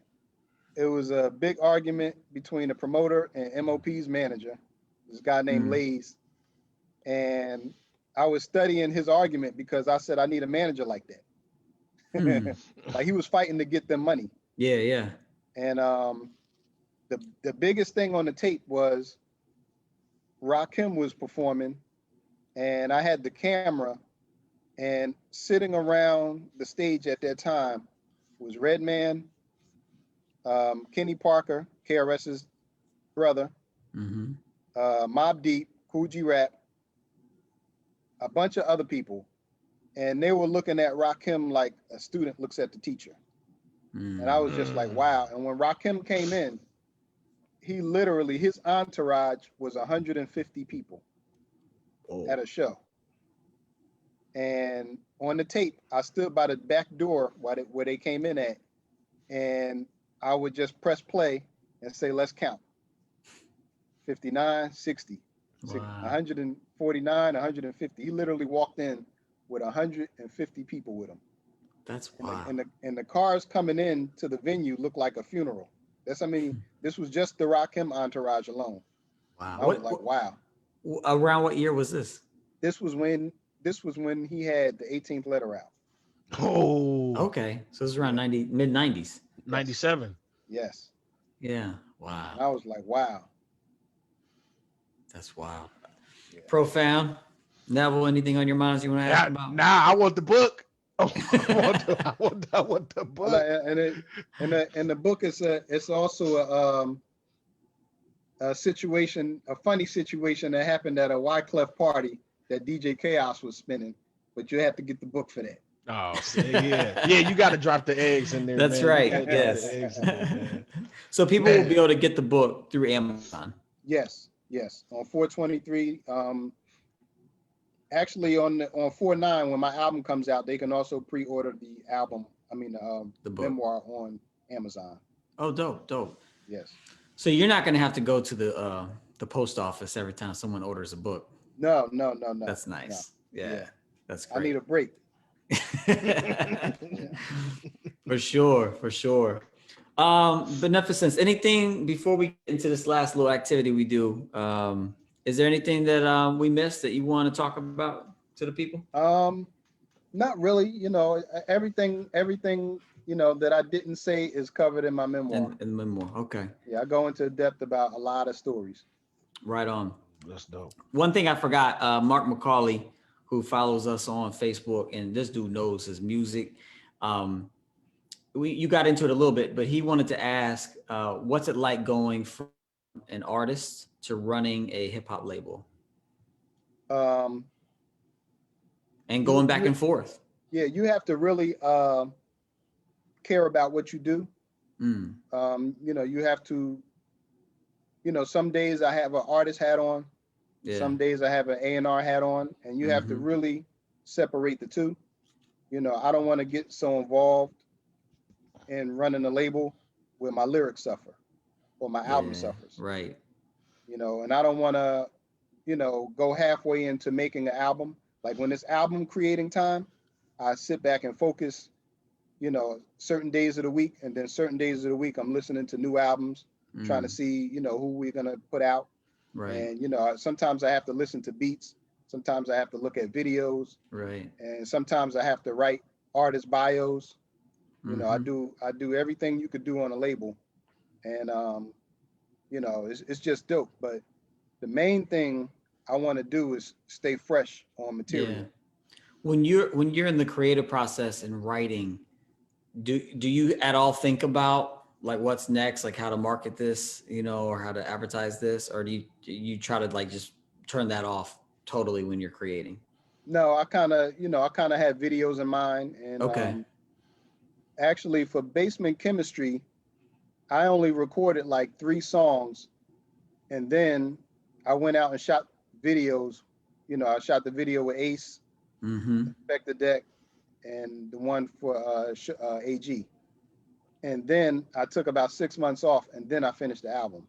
It was a big argument between the promoter and MOP's manager, this guy named Lays. And I was studying his argument because I said, I need a manager like that. Like he was fighting to get them money. Yeah. And the biggest thing on the tape was Rakim was performing, and I had the camera, and sitting around the stage at that time was Redman, Kenny Parker, KRS's brother, Mobb Deep, Coogee Rap, a bunch of other people. And they were looking at Rakim like a student looks at the teacher. And I was just like, wow. And when Rakim came in, he literally, his entourage was 150 people at a show. And on the tape, I stood by the back door where they came in at, and I would just press play and say, let's count. 59, 60, wow. 149, 150. He literally walked in with 150 people with him. That's wow. And the cars coming in to the venue looked like a funeral. This was just the Rakim entourage alone. Wow. I was like, wow. Around what year was this? This was when he had the 18th letter out. Oh. Okay. So it was around mid 90s. 97. Yes. Yeah. Wow. I was like, wow. That's wild. Yeah. Profound. Neville, anything on your minds you want to ask about? Nah, I want the book. I want the book. And the book is it's also a situation, a funny situation that happened at a Wyclef party that DJ Chaos was spinning, but you have to get the book for that. Oh, yeah. You got to drop the eggs in there. That's man. Right. Yes. There, so people will be able to get the book through Amazon. Yes. On 423. Actually, on 4/9, when my album comes out, they can also pre-order the album. The book. Memoir on Amazon. Oh, dope. Yes. So you're not going to have to go to the post office every time someone orders a book. No. That's nice. No. Yeah, that's great. I need a break. For sure. Beneficence, anything before we get into this last little activity we do? Is there anything that we missed that you want to talk about to the people? Not really. You know, everything you know that I didn't say is covered in my memoir. In the memoir, okay. Yeah, I go into depth about a lot of stories. Right on. That's dope. One thing I forgot, Mark McCauley, who follows us on Facebook, and this dude knows his music. You got into it a little bit, but he wanted to ask, what's it like going from an artist to running a hip hop label? And going back and forth. Yeah, you have to really care about what you do. You know, you have to, you know, some days I have an artist hat on, Yeah. Some days I have an A&R hat on, and you have to really separate the two. You know, I don't want to get so involved in running a label where my lyrics suffer or my album suffers. Right. You know, and I don't want to, you know, go halfway into making an album. Like when it's album creating time, I sit back and focus, you know, certain days of the week, and then certain days of the week I'm listening to new albums, trying to see, you know, who we're gonna put out. Right. And you know, sometimes I have to listen to beats, sometimes I have to look at videos, Right. and sometimes I have to write artist bios. You know, I do everything you could do on a label, and you know, it's just dope. But the main thing I want to do is stay fresh on material. Yeah. When you're in the creative process and writing, do you at all think about like what's next, like how to market this, you know, or how to advertise this, or do you try to like just turn that off totally when you're creating? No, I kind of, you know, I kind of had videos in mind, and Okay. Actually for Basement Chemistry, I only recorded like 3 songs, and then I went out and shot videos. You know, I shot the video with Ace, Spec the Deck, and the one for AG. And then I took about 6 months off, and then I finished the album.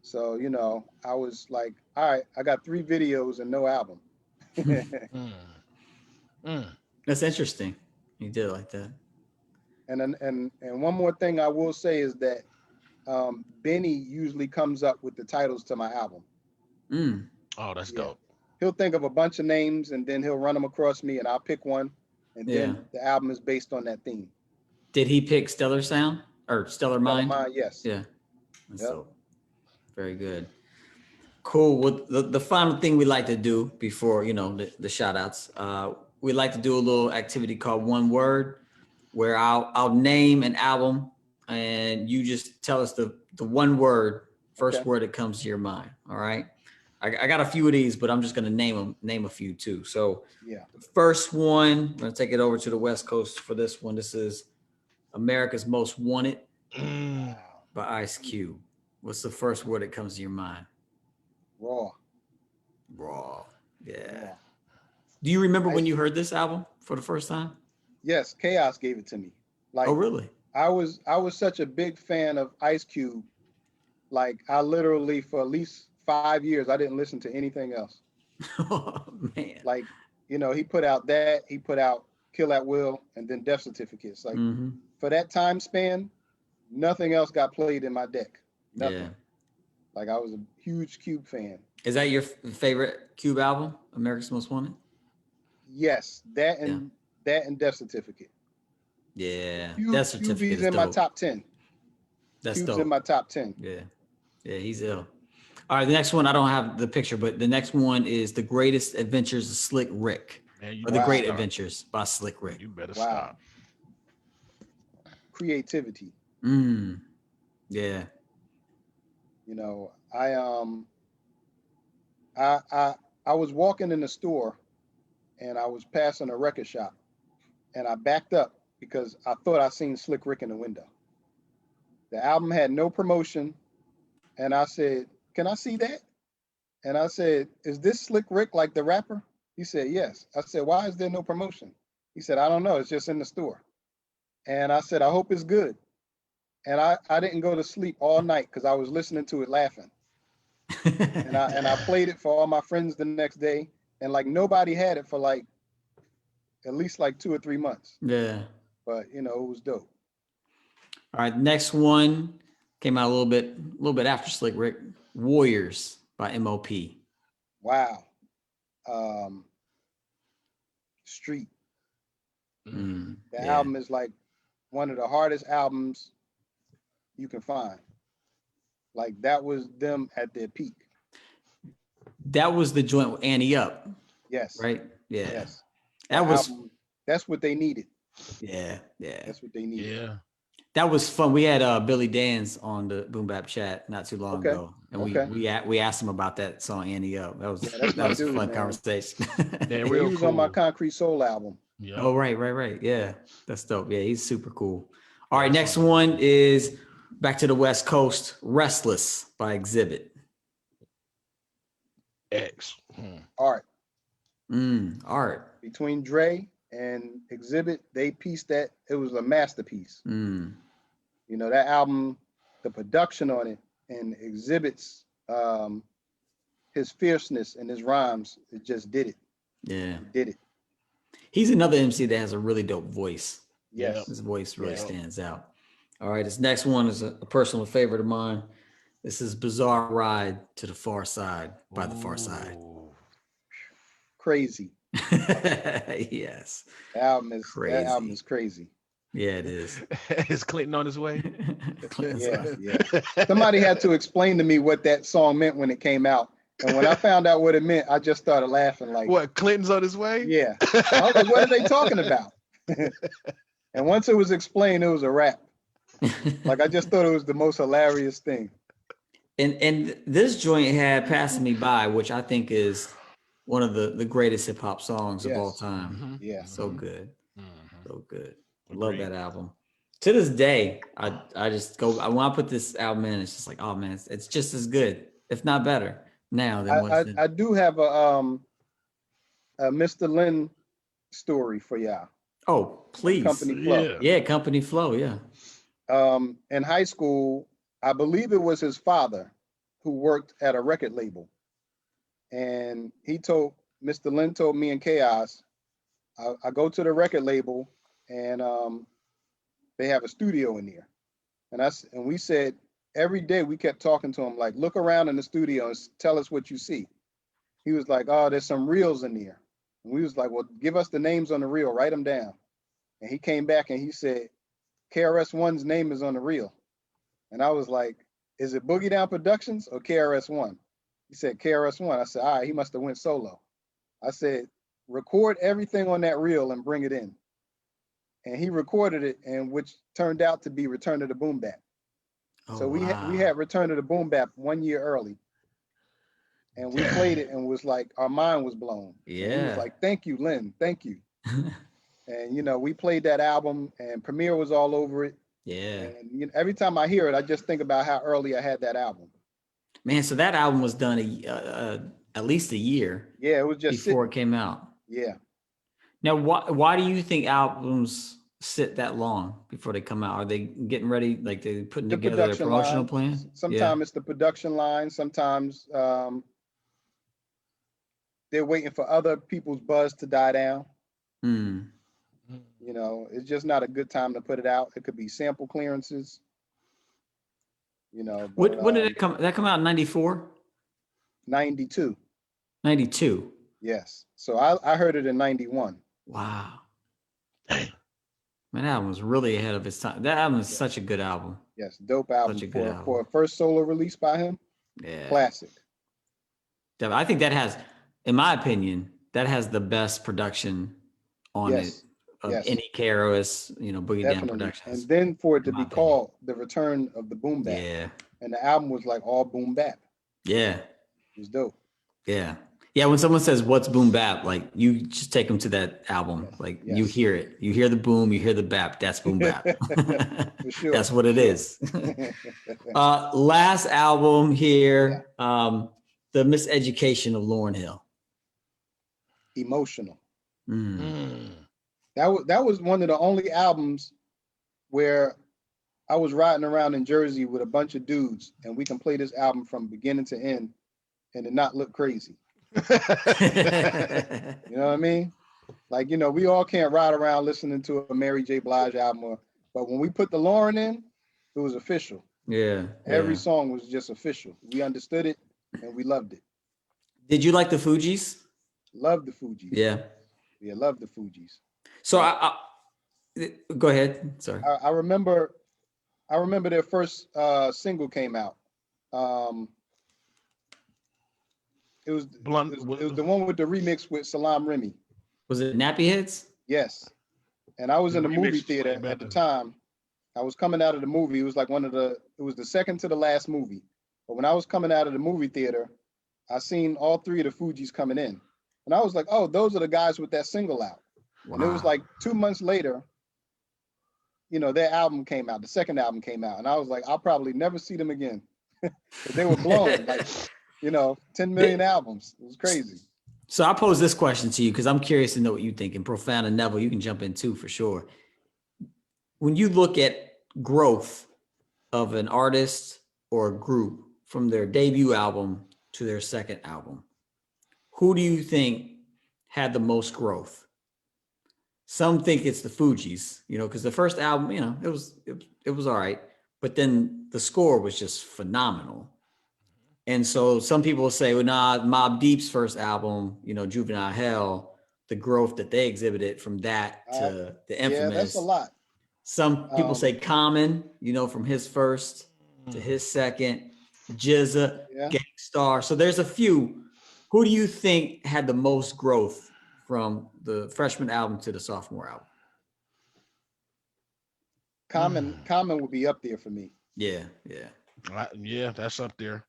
So, you know, I was like, all right, I got 3 videos and no album. That's interesting. You did it like that. And one more thing I will say is that Benny usually comes up with the titles to my album. Oh, that's dope. He'll think of a bunch of names, and then he'll run them across me, and I'll pick one, and then the album is based on that theme. Did he pick Stellar Sound or Stellar Mind? Stellar Mind, yes. Yeah. That's dope. Very good. Cool. Well, the final thing we like to do before, you know, the shout outs, we like to do a little activity called One Word, where I'll name an album and you just tell us the one word, first word that comes to your mind. All right. I got a few of these, but I'm just going to name a few too. So the first one, I'm going to take it over to the West Coast for this one. This is America's Most Wanted by Ice Cube. What's the first word that comes to your mind? Raw. Yeah. Raw. Do you remember when you heard this album for the first time? Yes, Chaos gave it to me. Like, oh, really? I was such a big fan of Ice Cube. Like, I literally, for at least 5 years, I didn't listen to anything else. Oh, man. Like, you know, he put out Kill at Will, and then Death Certificates. Like, for that time span, nothing else got played in my deck. Nothing. Yeah. Like, I was a huge Cube fan. Is that your favorite Cube album, America's Most Wanted? Yes, that and Death Certificate. Yeah, Death Certificate is in dope. my top 10. That's Cube's dope. in my top 10. Yeah, he's ill. All right, the next one, I don't have the picture, but the next one is The Greatest Adventures of Slick Rick. Or The Great Adventures by Slick Rick. You better stop. Creativity. Yeah. You know, I was walking in the store, and I was passing a record shop, and I backed up because I thought I seen Slick Rick in the window. The album had no promotion, and I said, "Can I see that?" And I said, "Is this Slick Rick, like the rapper?" He said, "Yes." I said, "Why is there no promotion?" He said, "I don't know. It's just in the store." And I said, "I hope it's good." And I didn't go to sleep all night because I was listening to it laughing. and I played it for all my friends the next day, and like nobody had it for like at least like 2 or 3 months. Yeah. But you know, it was dope. All right, next one came out a little bit after Slick Rick. Warriors by MOP. Wow. Street. The album is like one of the hardest albums you can find. Like that was them at their peak. That was the joint with Annie Up. Yes. Right? Yeah. Yes. That's what they needed. Yeah. That's what they needed. Yeah. That was fun. We had Billy Danz on the Boom Bap Chat not too long ago, and we asked him about that song "Annie Up." That was a fun conversation. Yeah, he was on my Concrete Soul album. Yeah. Oh right. Yeah, that's dope. Yeah, he's super cool. All right, next one is back to the West Coast. "Restless" by Exhibit. X. Art. Art. Between Dre and Exhibit, they pieced that. It was a masterpiece. You know, that album, the production on it, and Exhibit's his fierceness and his rhymes, it just did it. Yeah. It did it. He's another MC that has a really dope voice. Yes. His voice really stands out. All right, this next one is a personal favorite of mine. This is Bizarre Ride to the Far Side by the Far Side. Crazy. Yes. That album is crazy. Yeah, it is. Is Clinton on his way? Yeah. Somebody had to explain to me what that song meant when it came out. And when I found out what it meant, I just started laughing like, what, Clinton's on his way? Yeah. I was like, what are they talking about? And once it was explained, it was a rap. Like, I just thought it was the most hilarious thing. And this joint had Passing Me By, which I think is one of the greatest hip hop songs of all time. Yeah. So good. So good. Love that album. To this day, I just go, when I put this album in, it's just like, oh man, it's just as good, if not better now than what's I do have a Mr. Lynn story for y'all. Oh, please. Company Flow. Yeah, Company Flow, yeah. In high school, I believe it was his father who worked at a record label. And Mr. Lynn told me and Chaos, I go to the record label and they have a studio in there. And we said, every day we kept talking to him, like, look around in the studio and tell us what you see. He was like, oh, there's some reels in there. And we was like, well, give us the names on the reel, write them down. And he came back and he said, KRS-One's name is on the reel. And I was like, is it Boogie Down Productions or KRS-One? He said, KRS-One. I said, all right, he must have went solo. I said, record everything on that reel and bring it in. And he recorded it, and which turned out to be Return of the Boom Bap. So we had Return of the Boom Bap 1 year early. And we played it and was like, our mind was blown. Yeah. And he was like, thank you, Lynn, thank you. And, you know, we played that album and Premier was all over it. Yeah. And you know, every time I hear it, I just think about how early I had that album. Man, so that album was done at least a year. Yeah, it was just before it came out. Yeah. Now, why do you think albums sit that long before they come out? Are they getting ready, like they're putting together their promotional plan? Sometimes it's the production line. Sometimes they're waiting for other people's buzz to die down. You know, it's just not a good time to put it out. It could be sample clearances. You know. But, when did it come? That come out in 94? 92. 92. Yes. So I heard it in 91. Wow. Man, that album was really ahead of its time. That album is such a good album. Yes, dope album. Such a good album. For a first solo release by him. Yeah. Classic. I think that has, in my opinion, that has the best production on it of any KRS, you know, Boogie Down Productions. And then for it to be called The Return of the Boom Bap. Yeah. And the album was like all boom bap. Yeah. It was dope. Yeah. Yeah, when someone says, what's boom bap? Like, you just take them to that album. Like, you hear it. You hear the boom, you hear the bap. That's boom bap. For sure. That's what it is. Last album here, The Miseducation of Lauryn Hill. Emotional. That was one of the only albums where I was riding around in Jersey with a bunch of dudes and we can play this album from beginning to end and it not look crazy. You know what I mean? Like, you know, we all can't ride around listening to a Mary J. Blige album, but when we put the Lauryn in, it was official. Yeah. Every song was just official. We understood it and we loved it. Did you like the Fugees? Loved the Fugees. Yeah. Yeah, loved the Fugees. So I go ahead. Sorry. I remember their first single came out. It was the one with the remix with Salam Remy. Was it Nappy Heads? Yes. And I was in the movie theater at the time. I was coming out of the movie. It was like it was the second to the last movie. But when I was coming out of the movie theater, I seen all three of the Fugees coming in. And I was like, oh, those are the guys with that single out. Wow. And it was like 2 months later, you know, their album came out. The second album came out. And I was like, I'll probably never see them again. They were blown. Like, You know, 10 million albums. It was crazy. So I pose this question to you because I'm curious to know what you think. And Profound and Neville, you can jump in too for sure. When you look at growth of an artist or a group from their debut album to their second album, who do you think had the most growth? Some think it's the Fugees, you know, because the first album, you know, it was all right, but then the score was just phenomenal. And so some people say, well, nah, Mobb Deep's first album, you know, Juvenile Hell, the growth that they exhibited from that to the Infamous. Yeah, that's a lot. Some people say Common, you know, from his first to his second, Jizza, Gangstar. So there's a few. Who do you think had the most growth from the freshman album to the sophomore album? Common would be up there for me. Yeah. Yeah, that's up there.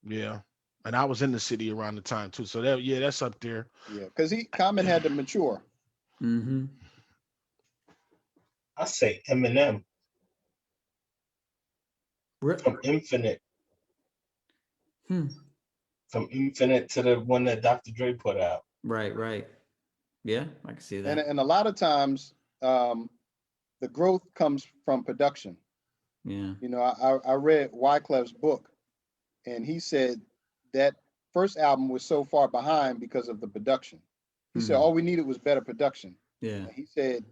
Yeah. And I was in the city around the time too. So that's up there. Yeah, because Common had to mature. Mm-hmm. I say Eminem from Infinite. From Infinite to the one that Dr. Dre put out. Right. Yeah, I can see that. And a lot of times, the growth comes from production. Yeah. You know, I read Wyclef's book, and he said that first album was so far behind because of the production. He said all we needed was better production. Yeah. And he said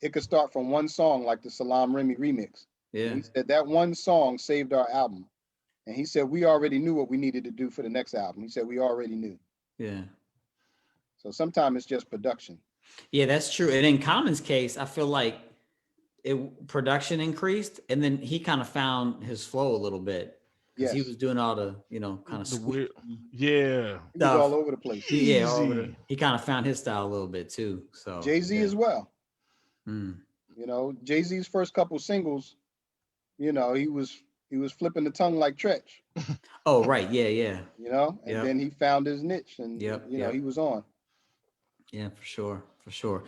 it could start from one song like the Salam Remy remix. Yeah. And he said that one song saved our album. And he said we already knew what we needed to do for the next album. He said we already knew. Yeah. So sometimes it's just production. Yeah, that's true. And in Common's case, I feel like production increased, and then he kind of found his flow a little bit. Because he was doing all the, you know, kind of weird. Yeah. He was all over the place. He kind of found his style a little bit too. So Jay-Z as well. You know, Jay-Z's first couple singles, you know, he was flipping the tongue like Tretch. Oh, right. Yeah. You know, and then he found his niche, and you know, he was on. Yeah, for sure.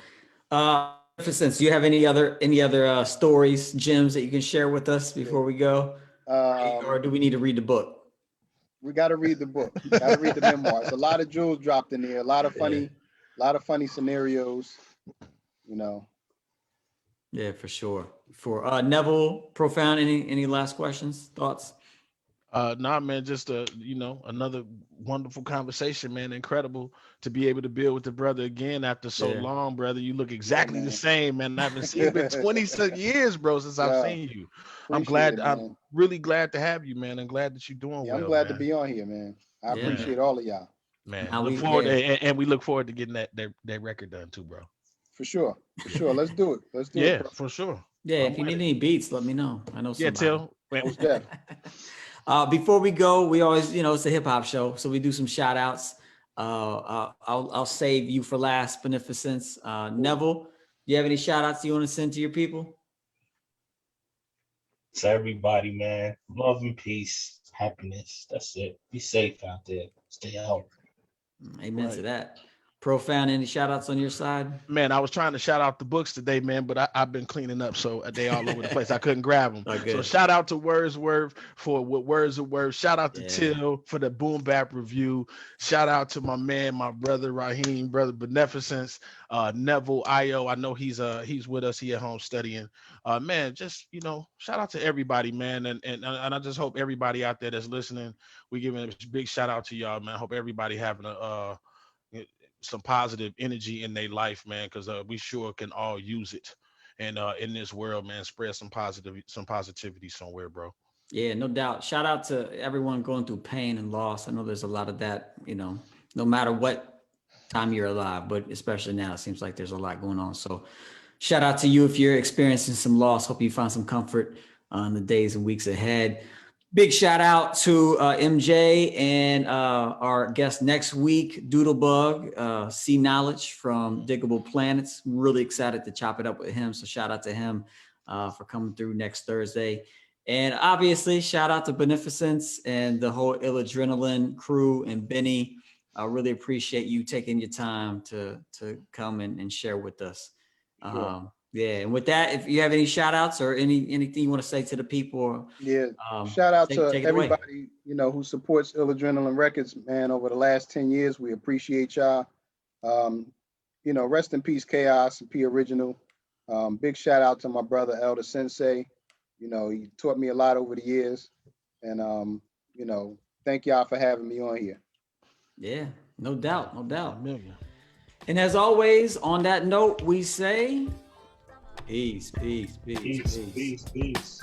Beneficence, do you have any other stories, gems that you can share with us before we go? Or do we need to read the book? We got to read the book. Got to read the memoirs. A lot of jewels dropped in there. A lot of funny scenarios. You know. Yeah, for sure. For Neville, Profound, any last questions, thoughts? Nah, man, just another wonderful conversation, man. Incredible to be able to build with the brother again after so long, brother. You look exactly the same, man. I haven't seen you in 20 years, bro, since I've seen you. I'm glad. I'm really glad to have you, man. I'm glad that you're doing well. I'm glad to be on here, man. I appreciate all of y'all. Man, we look forward to getting that record done too, bro. For sure. Let's do it. Yeah, for sure. Yeah, if you need any beats, let me know. I know somebody. Yeah, before we go, we always, it's a hip hop show, so we do some shout outs. I'll save you for last, Beneficence. Neville, do you have any shout outs you want to send to your people? To everybody, man. Love and peace, happiness. That's it. Be safe out there. Stay healthy. Amen to that. Profound, any shout outs on your side? Man, I was trying to shout out the books today, man, but I've been cleaning up, so they all over the place. I couldn't grab them. So shout out to Wordsworth for what Words are Worth. Shout out to Till for the Boom Bap review. Shout out to my man, my brother Raheem, brother Beneficence, Neville, I know he's with us. He at home studying. Man, just shout out to everybody, man, and I just hope everybody out there that's listening, we giving a big shout out to y'all, man. I hope everybody having some positive energy in their life, man, because we sure can all use it. And in this world, man, spread some positivity somewhere, bro. Yeah, no doubt. Shout out to everyone going through pain and loss. I know there's a lot of that, no matter what time you're alive, but especially now, it seems like there's a lot going on. So shout out to you if you're experiencing some loss. Hope you find some comfort in the days and weeks ahead. Big shout out to MJ and our guest next week, Doodlebug, C Knowledge from Diggable Planets. Really excited to chop it up with him. So shout out to him for coming through next Thursday. And obviously, shout out to Beneficence and the whole ADRENELINE crew and Benny. I really appreciate you taking your time to come and share with us. Sure. Yeah, and with that, if you have any shout outs or anything you want to say to the people, Yeah. Shout out to take it away. everybody, who supports Adrenaline Records, man, over the last 10 years. We appreciate y'all. Rest in peace, Chaos and P Original. Big shout out to my brother Elder Sensei. He taught me a lot over the years. And thank y'all for having me on here. Yeah, no doubt, no doubt. A million. And as always, on that note, we say peace, peace, peace, Peace, peace. peace, peace.